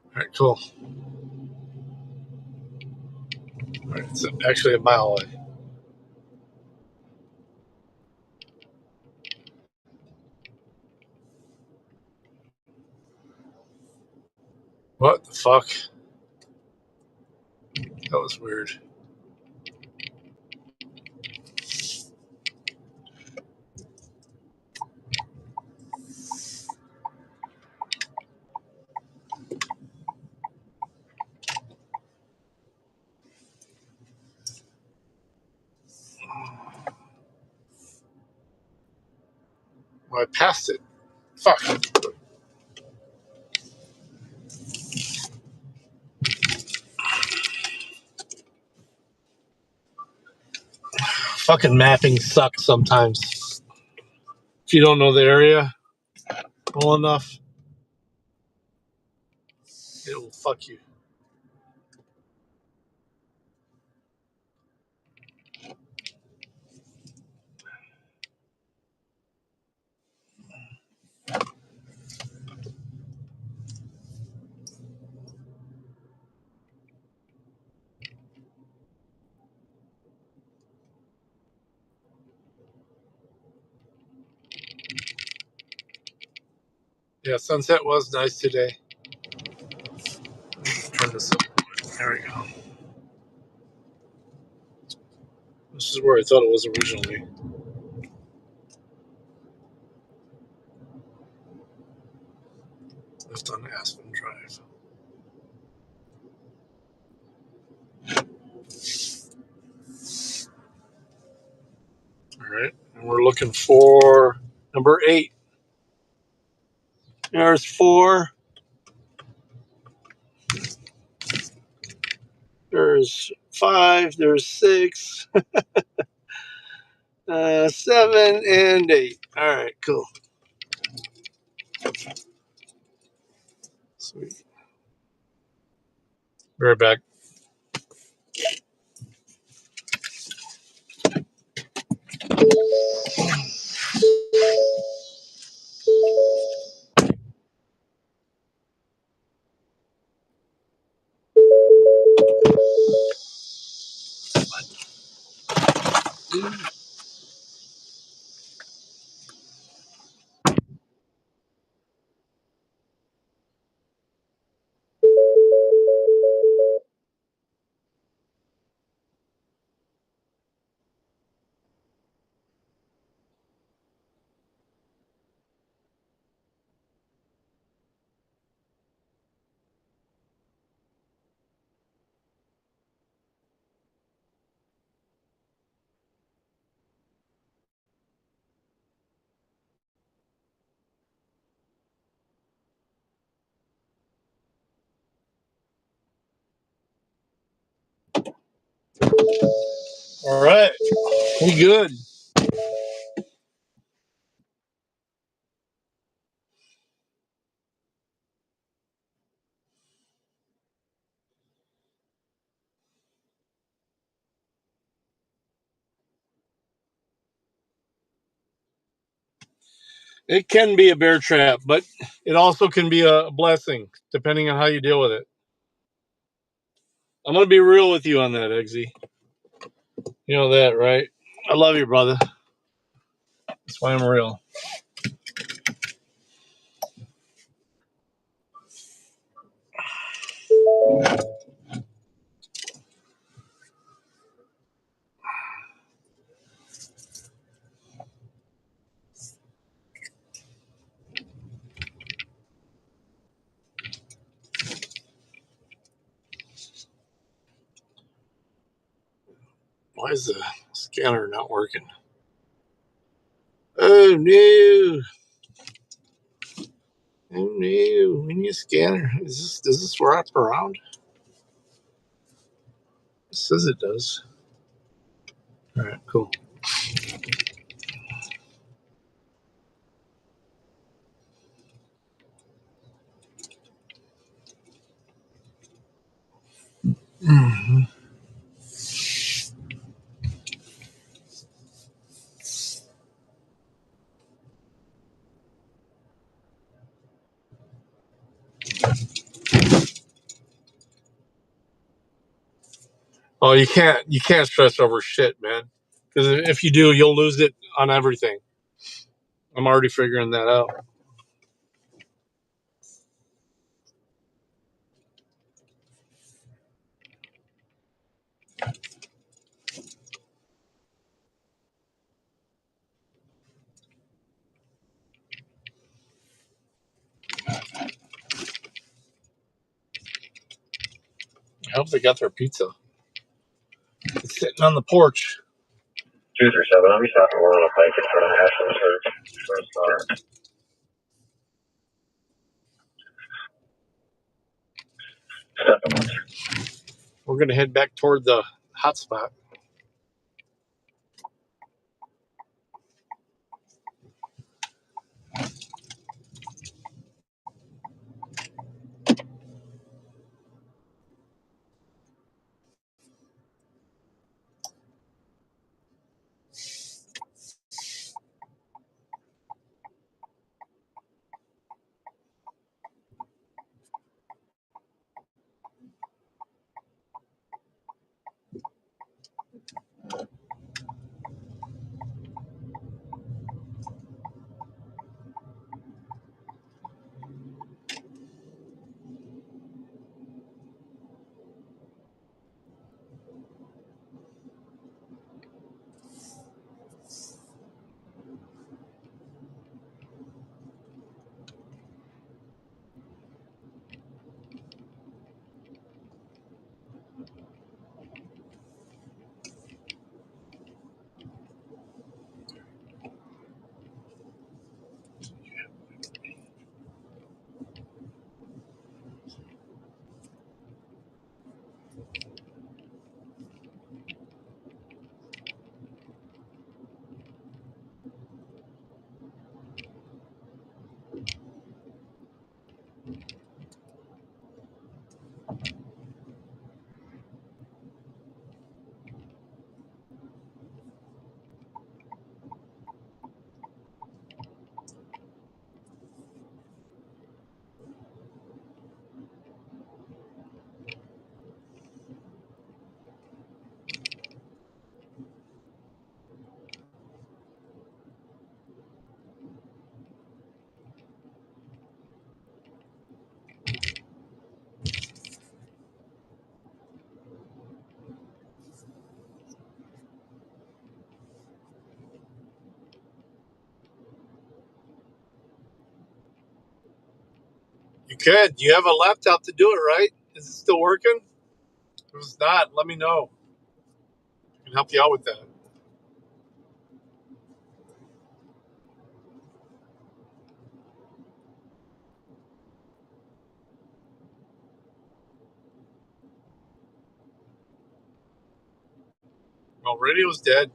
All right, cool. All right, it's actually a mile away. What the fuck? That was weird. Well, I passed it. Fuck. Fucking mapping sucks sometimes. If you don't know the area well enough, it will fuck you. Yeah, sunset was nice today. Turn this up. There we go. This is where I thought it was originally. Left on Aspen Drive. All right, and we're looking for number 8. There's 4. There's 5. There's 6. 7 and 8. All right, cool. Sweet. Be right back. All right, we good. It can be a bear trap, but it also can be a blessing, depending on how you deal with it. I'm going to be real with you on that, Eggsy. You know that, right? I love you, brother. That's why I'm real. Why is the scanner not working? Oh, no. Oh, no. We need a scanner. Does this wrap around? It says it does. All right, cool. Mm-hmm. Oh, you can't stress over shit, man. Because if you do, you'll lose it on everything. I'm already figuring that out. I hope they got their pizza. It's sitting on the porch. 237, I'll be stopping one on a bike in front of Ashland for a start. We're going to head back toward the hot spot. You can. You have a laptop to do it, right? Is it still working? If it's not, let me know. I can help you out with that. Well, radio's dead.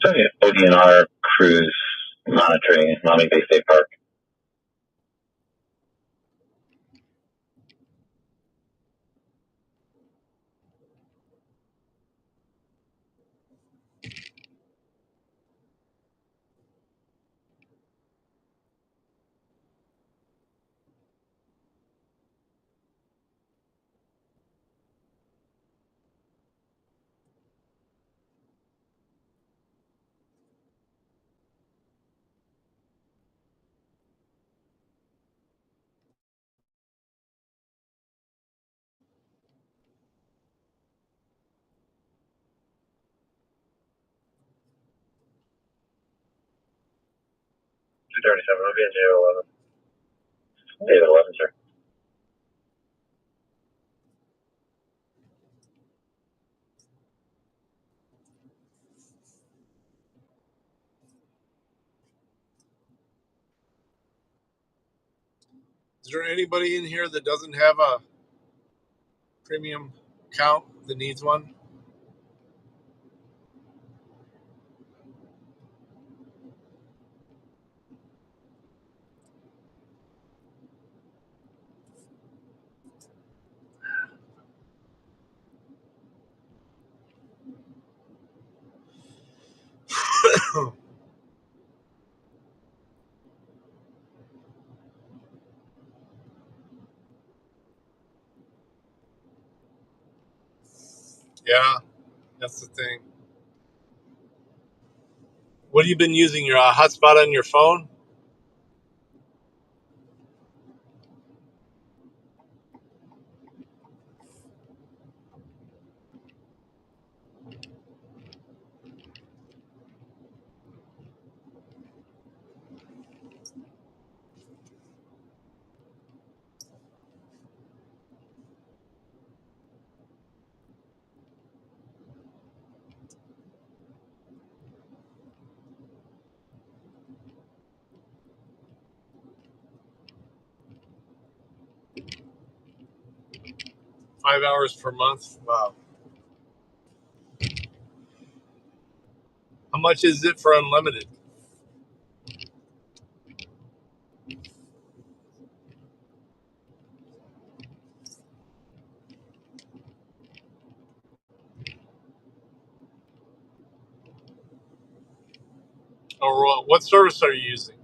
So yeah, ODNR crews monitoring Maumee Bay State Park. 237. I'll be at J11. David 11, sir. Is there anybody in here that doesn't have a premium account that needs one? Yeah, that's the thing. What have you been using? Your hotspot on your phone? $5 per month? Wow. How much is it for unlimited? Or what service are you using?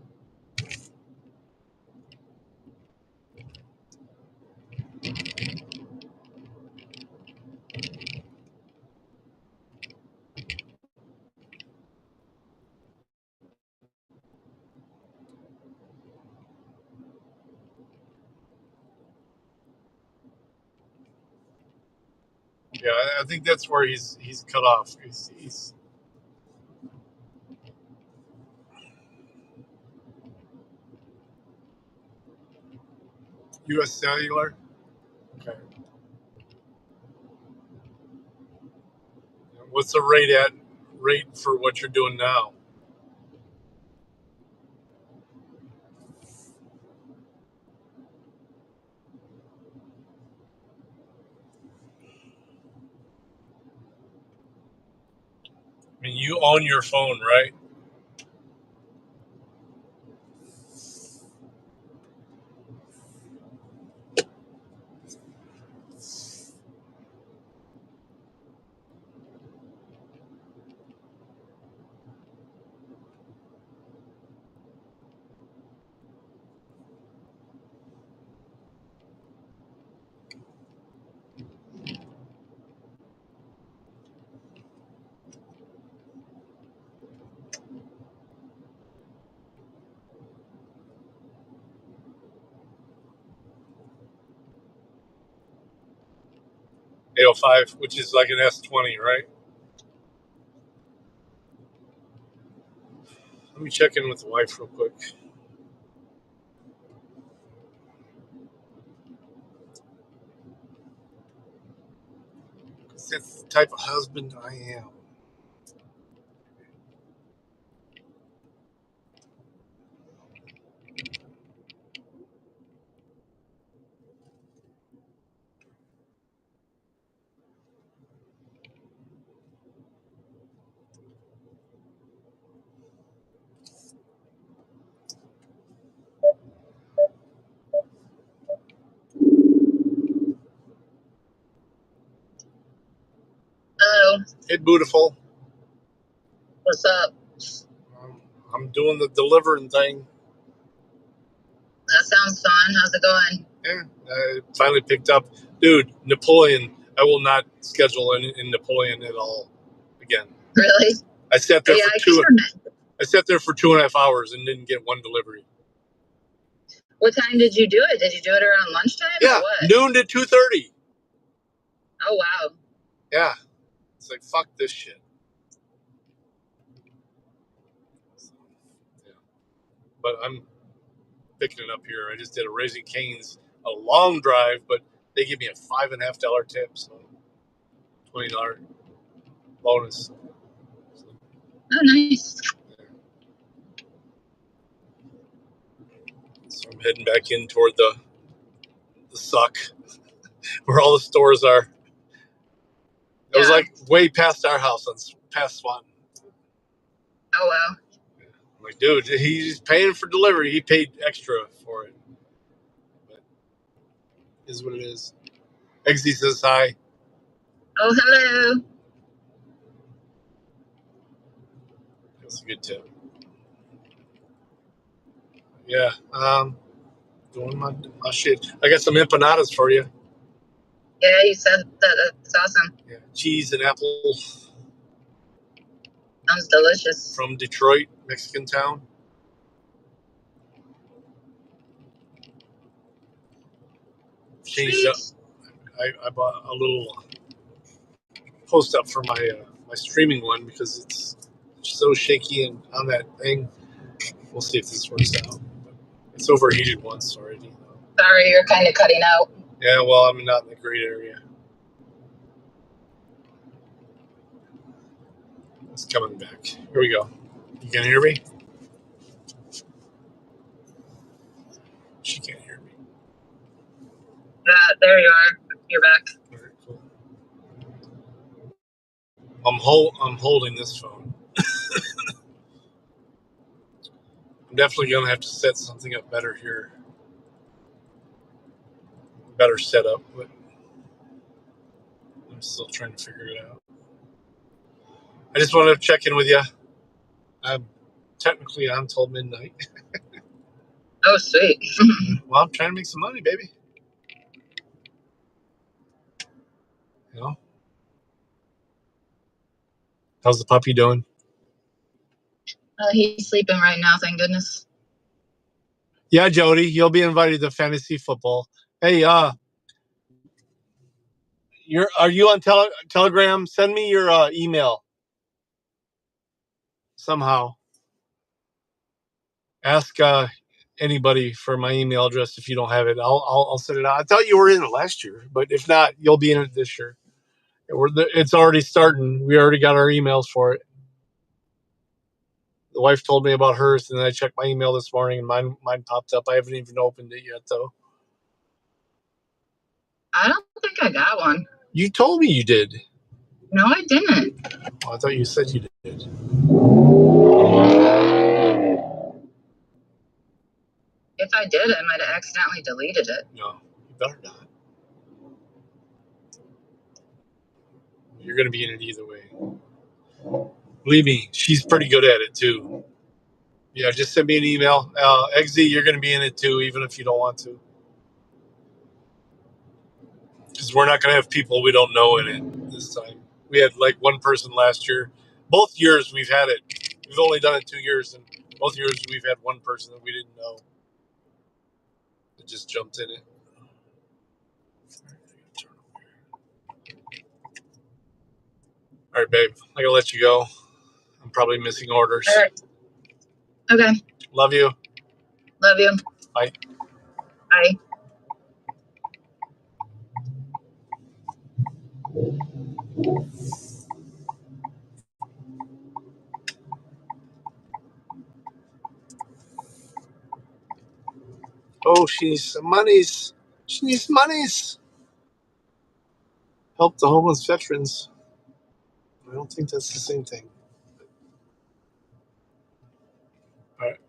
Yeah, I think that's where he's cut off. He's U.S. Cellular. Okay. What's the rate for what you're doing now? I mean, you own your phone, right? A05, which is like an S20, right? Let me check in with the wife real quick. That's the type of husband I am. Hello, Hey, beautiful. what's up? I'm doing the delivering thing. That sounds fun. How's it going? Yeah, I finally picked up. Dude, Napoleon, I will not schedule in Napoleon at all again. Really? I sat there Yeah, for I guess I sat there for 2.5 hours and didn't get one delivery. What time did you do it? Did you do it around lunchtime Yeah, or what? noon to 2:30. Oh, wow. Yeah, it's like fuck this shit. Yeah. but I'm picking it up here. I just did a Raising Cane's, a long drive, but they give me a $5.50 tip, so $20 bonus. Oh, nice. So I'm heading back in toward the suck where all the stores are. It was like way past our house, past Swanton. Oh, wow. I'm like, dude, he's paying for delivery. He paid extra for it. But it is what it is. Eggsy says hi. Oh, hello. That's a good tip. Yeah. Doing my shit. I got some empanadas for you. Yeah, you said that. That's awesome. Yeah. Cheese and apple. Sounds delicious. From Detroit, Mexican town. Changed up. I bought a little post up for my my streaming one because it's so shaky and on that thing. We'll see if this works out. It's overheated once already. Sorry, you're kind of cutting out. Yeah, well, I'm not in a great area. It's coming back. Here we go. You can hear me? She can't hear me. There you are. You're back. All right, cool. I'm holding this phone. I'm definitely gonna have to set something up better here. Better setup, but I'm still trying to figure it out. I just wanted to check in with you. I'm technically on till midnight. Oh, sweet. Well, I'm trying to make some money, baby. You know? How's the puppy doing? He's sleeping right now, thank goodness. Yeah, Jody, you'll be invited to fantasy football. Hey, are you on Telegram? Send me your email somehow. Ask anybody for my email address if you don't have it. I'll send it out. I thought you were in it last year, but if not, you'll be in it this year. It's already starting. We already got our emails for it. The wife told me about hers, and then I checked my email this morning, and mine popped up. I haven't even opened it yet, though. I don't think I got one. You told me you did. No, I didn't. Oh, I thought you said you did. If I did, I might have accidentally deleted it. No, you better not. You're going to be in it either way. Believe me, she's pretty good at it, too. Yeah, just send me an email. Eggsy, you're going to be in it, too, even if you don't want to. Because we're not going to have people we don't know in it this time. We had like one person last year. Both years we've had it. We've only done it 2 years, and both years we've had one person that we didn't know that just jumped in it. All right, babe. I gotta let you go. I'm probably missing orders. All right. Okay. Love you. Love you. Bye. Bye. Oh, she needs some monies. She needs monies. Help the homeless veterans. I don't think that's the same thing. All right.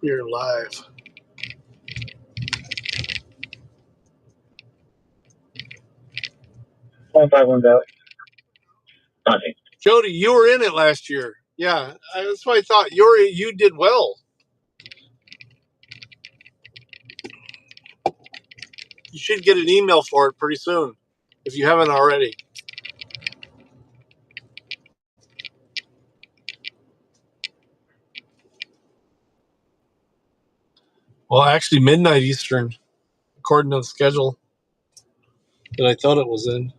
We're live. Nothing. Jody, you were in it last year. Yeah, that's what I thought. You did well. You should get an email for it pretty soon, if you haven't already. Well, actually, midnight Eastern, according to the schedule that I thought it was in.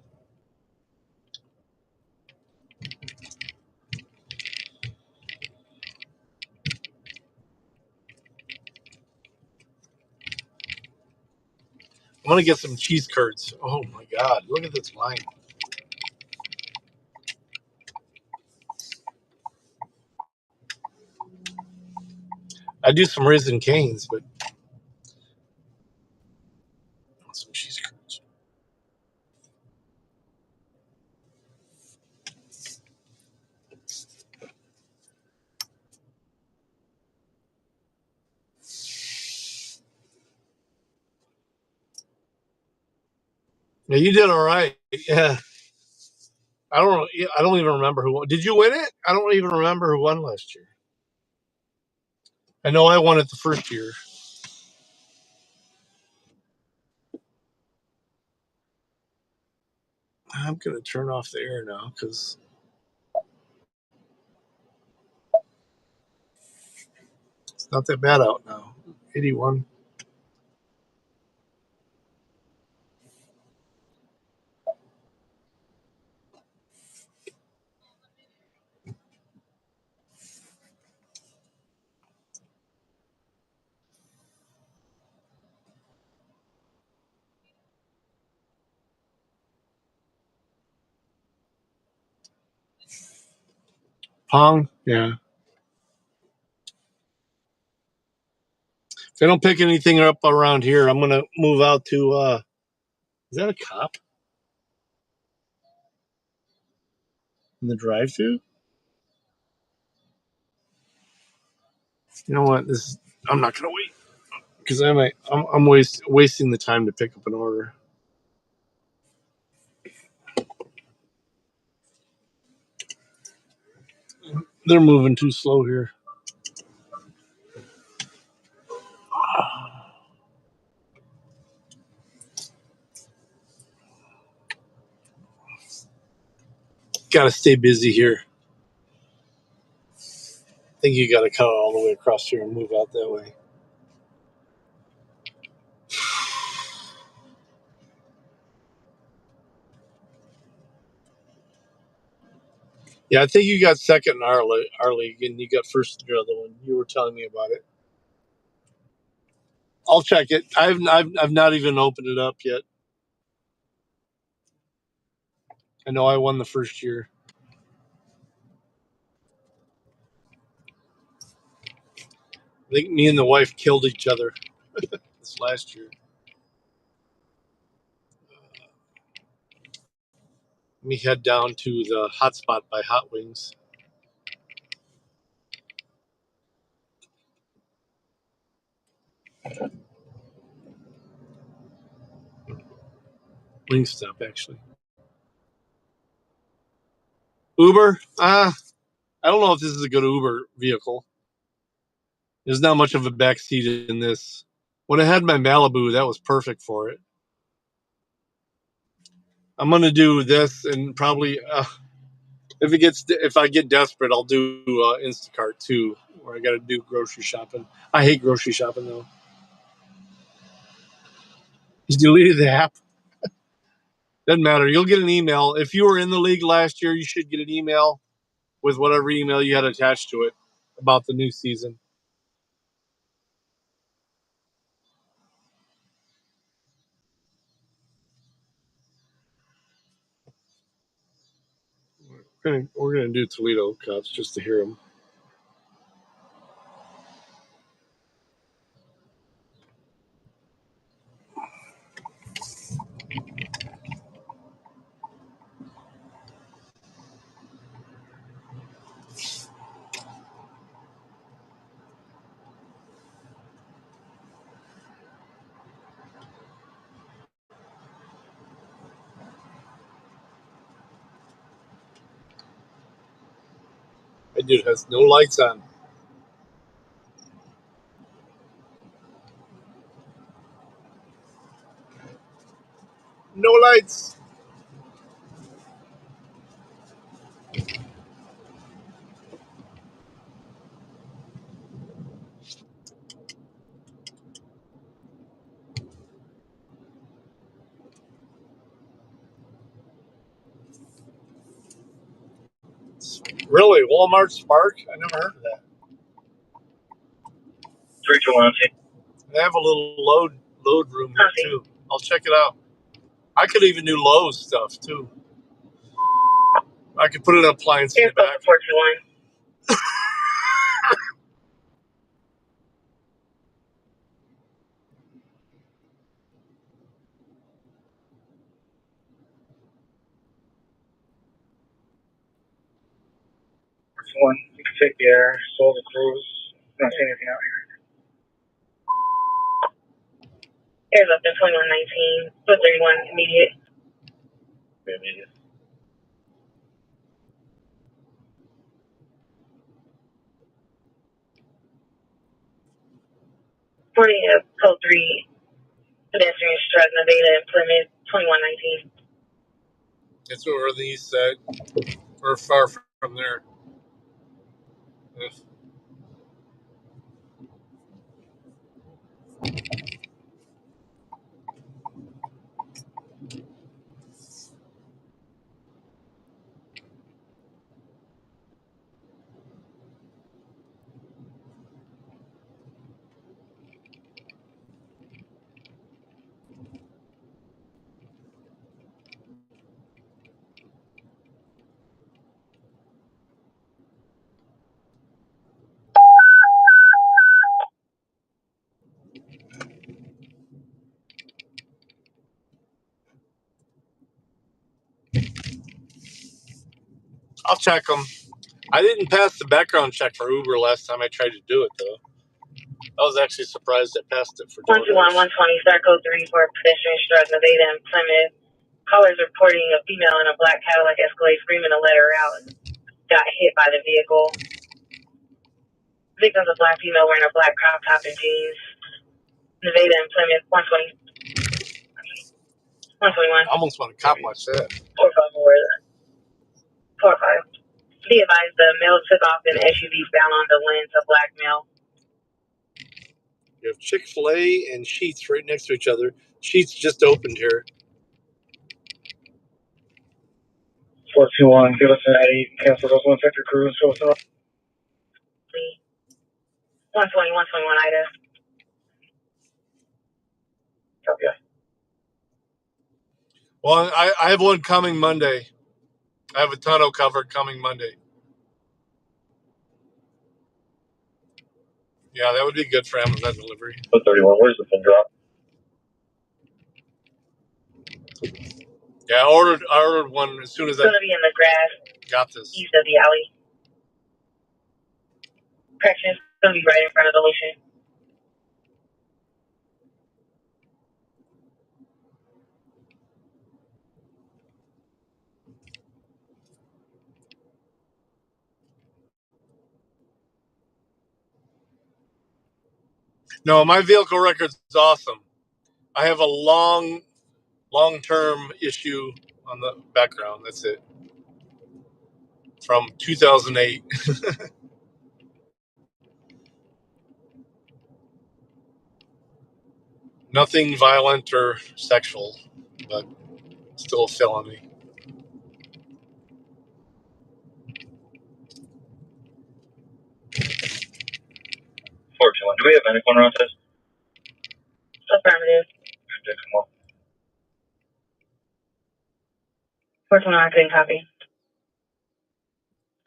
gonna get some cheese curds. Oh my god, look at this line. I do some Raisin Canes, but some cheese curds. Yeah, you did all right. Yeah. I don't even remember who won. Did you win it? I don't even remember who won last year. I know I won it the first year. I'm going to turn off the air now because it's not that bad out now. 81. Pong? Yeah. If they don't pick anything up around here, I'm going to move out to, is that a cop? In the drive-thru? You know what? I'm not going to wait because I'm wasting the time to pick up an order. They're moving too slow here. Got to stay busy here. I think you got to cut it all the way across here and move out that way. Yeah, I think you got second in our league, and you got first in your other one. You were telling me about it. I'll check it. I've not even opened it up yet. I know I won the first year. I think me and the wife killed each other this last year. Let me head down to the hot spot by Hot Wings. Wingstop, actually. Uber? I don't know if this is a good Uber vehicle. There's not much of a back seat in this. When I had my Malibu, that was perfect for it. I'm going to do this and probably, if I get desperate, I'll do Instacart too, where I got to do grocery shopping. I hate grocery shopping though. He's deleted the app. Doesn't matter. You'll get an email. If you were in the league last year, you should get an email with whatever email you had attached to it about the new season. We're gonna do Toledo Cups just to hear them. That dude has no lights on. No lights. Really? Walmart Spark? I never heard of that. 321. They have a little load room here too. I'll check it out. I could even do Lowe's stuff too. I could put an appliance in the back. 421. One, you can take the air, slow the cruise. Not seeing anything out here. Air's up in 2119. 431 immediate. Immediate. Code 3. Pedestrian struck Nevada and Plymouth. 2119. That's what we're on the east side. We're far from there. I'll check them. I didn't pass the background check for Uber last time I tried to do it, though. I was actually surprised I passed it for DoorDash. 121, 120, start code 3 for pedestrian struck Nevada and Plymouth. Callers reporting a female in a black Cadillac Escalade screaming to let her out and got hit by the vehicle. Victim's a black female wearing a black crop top and jeans. Nevada and Plymouth, 120. 121. I almost want to cop watch that. 454. 45. Be advised, the male took off in an SUV bound on the lens, a black male. You have Chick-fil-A and Sheetz right next to each other. Sheetz just opened here. 421, give us an 8, cancel those one sector cruise, show us around. 120, 121, Ida. Copy. Well, I have one coming Monday. I have a tonneau covered coming Monday. Yeah, that would be good for Amazon delivery. 31, where's the pin drop? Yeah, I ordered one as soon as It's going to be in the grass got this. east of the alley. Correction, it's going to be right in front of the lotion. No, my vehicle record's awesome. I have a long-term issue on the background. That's it. From 2008. Nothing violent or sexual, but still a felony. Do we have anyone around this? Affirmative. 421, I couldn't copy.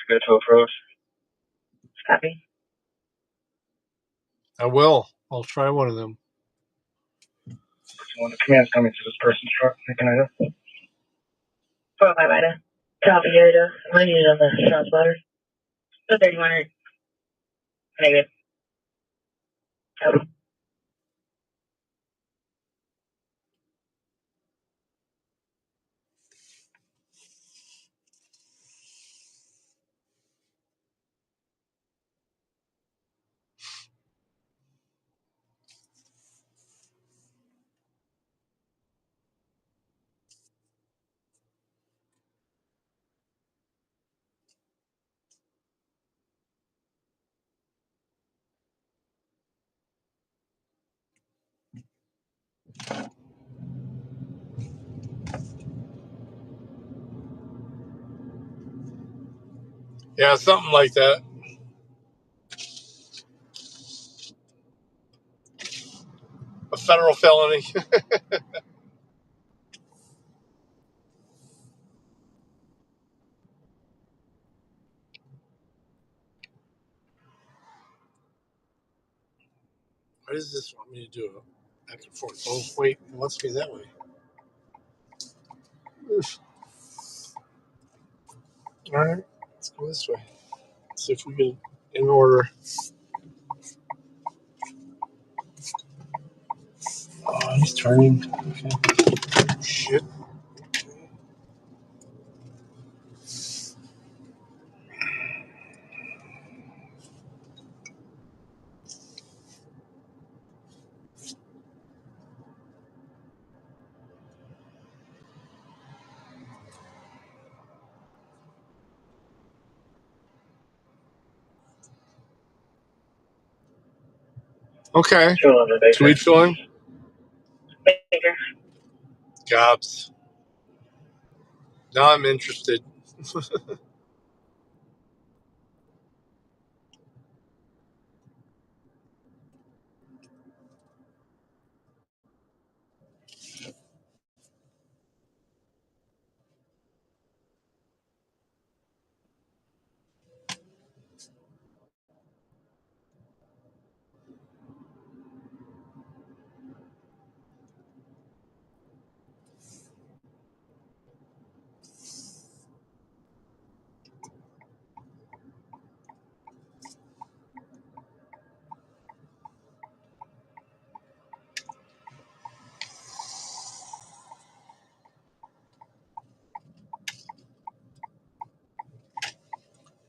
Good to approach. Copy. I will. I'll try one of them. 421, the command's coming to this person's truck. Can I do? 405, Ida. Copy, Ida. I need on the shot spotter. 3100. Negative. Copy. Yeah, something like that. A federal felony. What does this want me to do? Back and forth. Oh, wait, it wants me that way. Oof. All right, let's go this way. See if we get in order. Oh, he's turning. Okay. Shit. Okay. Sweet feeling. Baker. Jobs. Now I'm interested.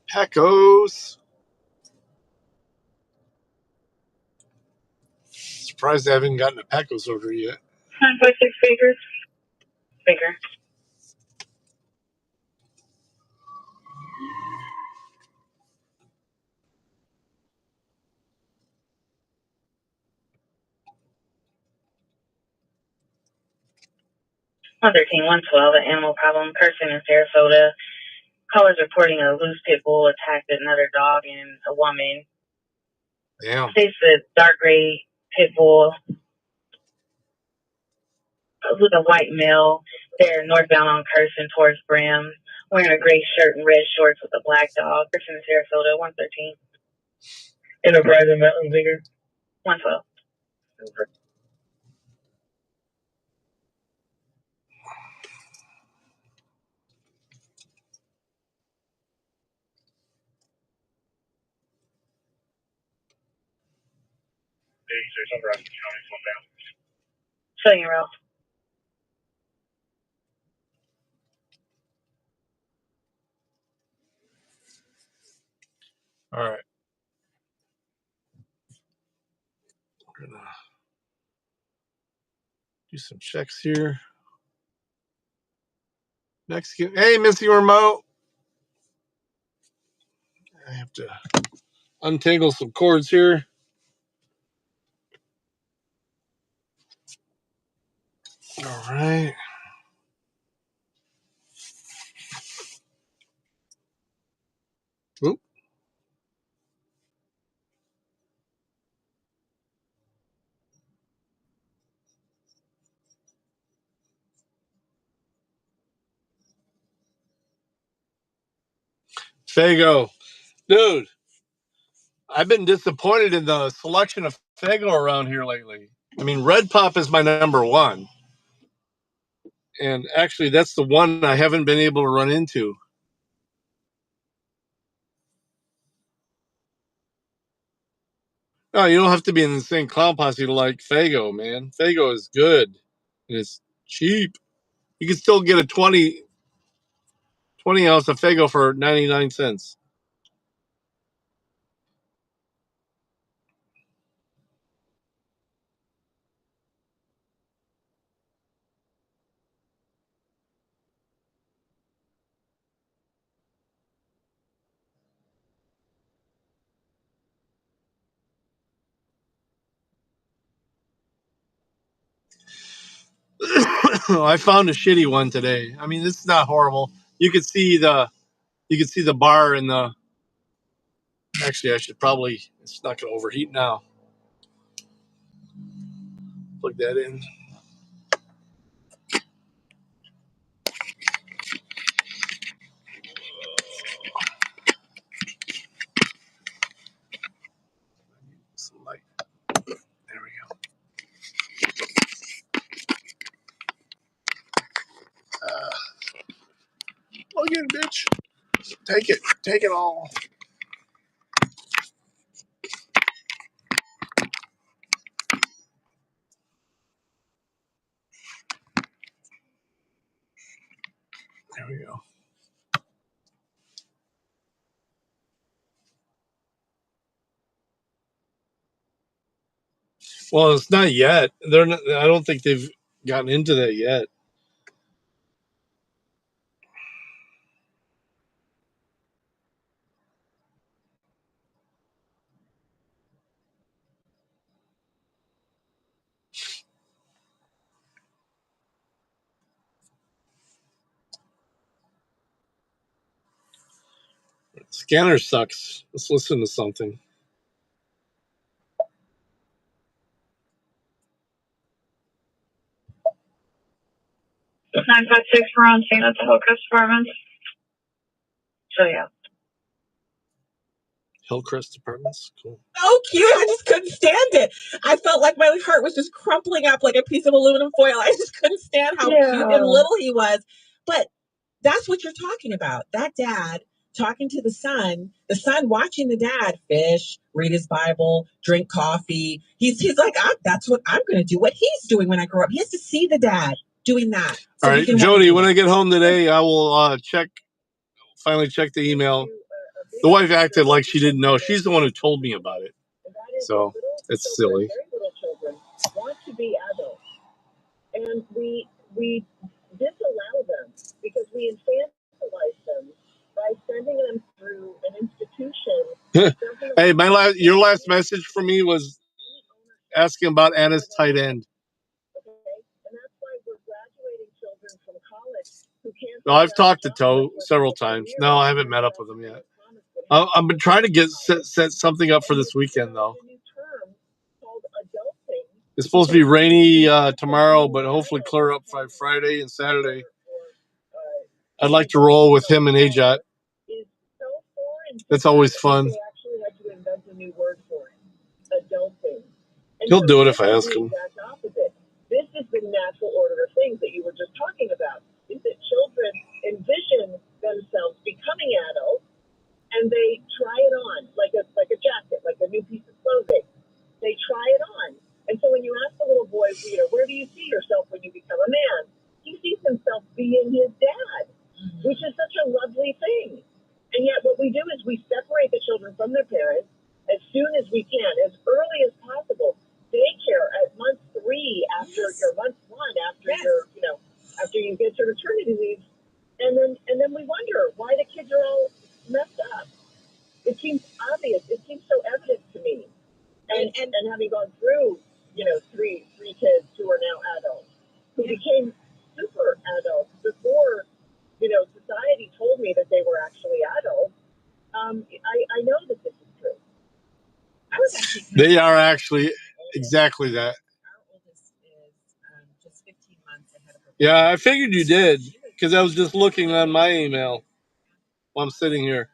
Pecos. Surprised I haven't gotten a Pecos order yet. 9.6 Baker. Baker. One 112, an animal problem. Person in Sarasota. Callers reporting a loose pit bull attacked another dog and a woman. Damn. States the dark gray pit bull with a white male. They're northbound on Carson towards Bram, wearing a gray shirt and red shorts with a black dog. Person in Sarasota, 113. Enterprise and Mountain Digger. 112. Shutting your route. All right. We're gonna do some checks here. Mexican. Hey, missing remote. I have to untangle some cords here. All right. Oop. Fago. Dude, I've been disappointed in the selection of Fago around here lately. I mean, Red Pop is my number one. And actually, that's the one I haven't been able to run into. No, you don't have to be in the same clown posse to like Fago, man. Fago is good. And it's cheap. You can still get a 20 ounce of Fago for 99 cents. I found a shitty one today. I mean, this is not horrible. You could see the bar in the. Actually, I should probably. It's not going to overheat now. Plug that in. Some light. Take it. Take it all. There we go. Well, it's not yet. They're not, I don't think they've gotten into that yet. Scanner sucks. Let's listen to something. Nine five six. We're on scene at the Hillcrest Apartments. So yeah. Hillcrest Apartments. Cool. So cute. I just couldn't stand it. I felt like my heart was just crumpling up like a piece of aluminum foil. I just couldn't stand how cute and little he was. But that's what you're talking about. That dad talking to the son watching the dad fish, read his Bible, drink coffee. He's like, that's what I'm going to do. What he's doing when I grow up. He has to see the dad doing that. So all right, Jody, when I get home today, I will finally check the email. The wife acted like she didn't know. She's the one who told me about it. So it's silly. Very little children want to be adults. And we disallow them because we infantilize them by sending them through an institution. Hey, your last message for me was asking about Anna's tight end. Okay, and that's why we're graduating children from college who can't. Well, I've talked to Toe several times. No, I haven't met up with him yet. I've been trying to get set something up for this weekend, though. It's supposed to be rainy tomorrow, but hopefully clear up by Friday and Saturday. I'd like to roll with him and Ajat. It's always fun. He'll do it if I ask him. This is the natural order of things that you were just talking about. Is that children envision themselves becoming adults, and they try it on like a jacket, like a new piece of clothing. They try it on. And so when you ask the little boy, where do you see yourself when you become a man? He sees himself being his dad, which is such a lovely thing. And yet what we do is we separate the children from their parents as soon as we can, as early as possible. Daycare at month 3 after your month 1, after after you get your maternity leave. And then we wonder why the kids are all messed up. It seems obvious. It seems so evident to me. And having gone through, three kids who are now adults, who became super adults before, society told me that they were actually adults. I know that this is true. I was actually. They are actually exactly that. Our oldest is just 15 months ahead of her. Yeah, I figured you did because I was just looking on my email while I'm sitting here.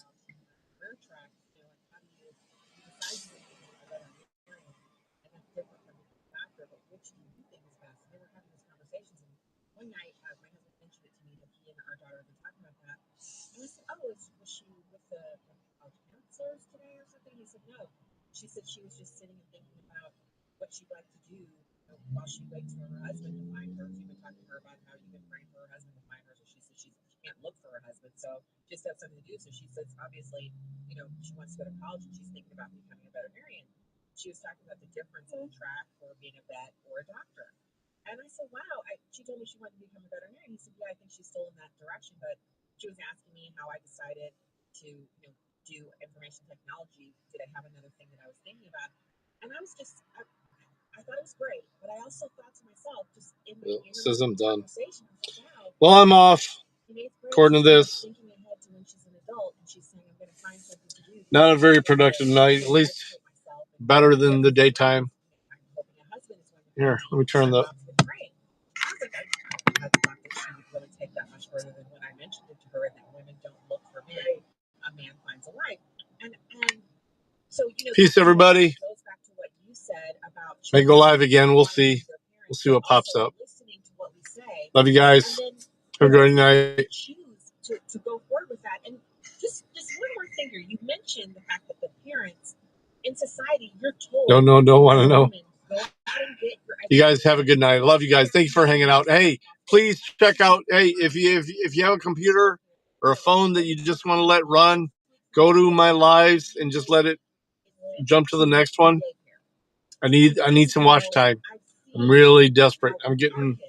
One night, my husband mentioned it to me that he and our daughter have been talking about that. And I said, was she with the counselors today or something? He said, no. She said she was just sitting and thinking about what she'd like to do while she waits for her husband to find her. You've been talking to her about how you've been praying for her husband to find her. So she said she can't look for her husband. So just have something to do. So she says, obviously, she wants to go to college and she's thinking about becoming a veterinarian. She was talking about the difference in the track for being a vet or a doctor. And I said, wow, she told me she wanted to become a veterinarian. He said, yeah, I think she's still in that direction. But she was asking me how I decided to, do information technology. Did I have another thing that I was thinking about? And I was just, I thought it was great. But I also thought to myself, just in the says I'm done. conversation, I was like, wow. Well, I'm off. According to this. Thinking ahead to when she's an adult, and she's saying, I'm going to find something to do. Not a very productive night, at least better than the daytime. Here, let me turn the. I thought that she would really take that much further than when I mentioned it to her, and that women don't look for men. A man finds a wife. And so, Peace, everybody. Goes back to what you said about may go live again. We'll see. We'll see what pops up. Love you guys. Have a good night. Choose to go forward with that. And just behavior. You mentioned the fact that the parents in society, you're told. Don't want to know. Go out and get your You guys have a good night. I love you guys. Thank you for hanging out. Hey, please check out. Hey, if you have a computer or a phone that you just want to let run, go to my lives and just let it jump to the next one. I need some watch time. I'm really desperate. I'm getting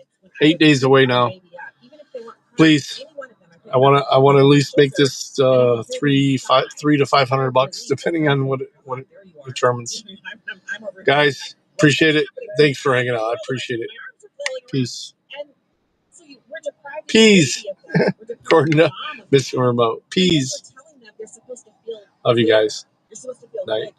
8 days away now. Please, I want to at least make this $300 to $500, depending on what it determines. Guys, appreciate it. Thanks for hanging out. I appreciate it. Peace. Peace. According to Mr. Remote. Peace. Love you guys. Night.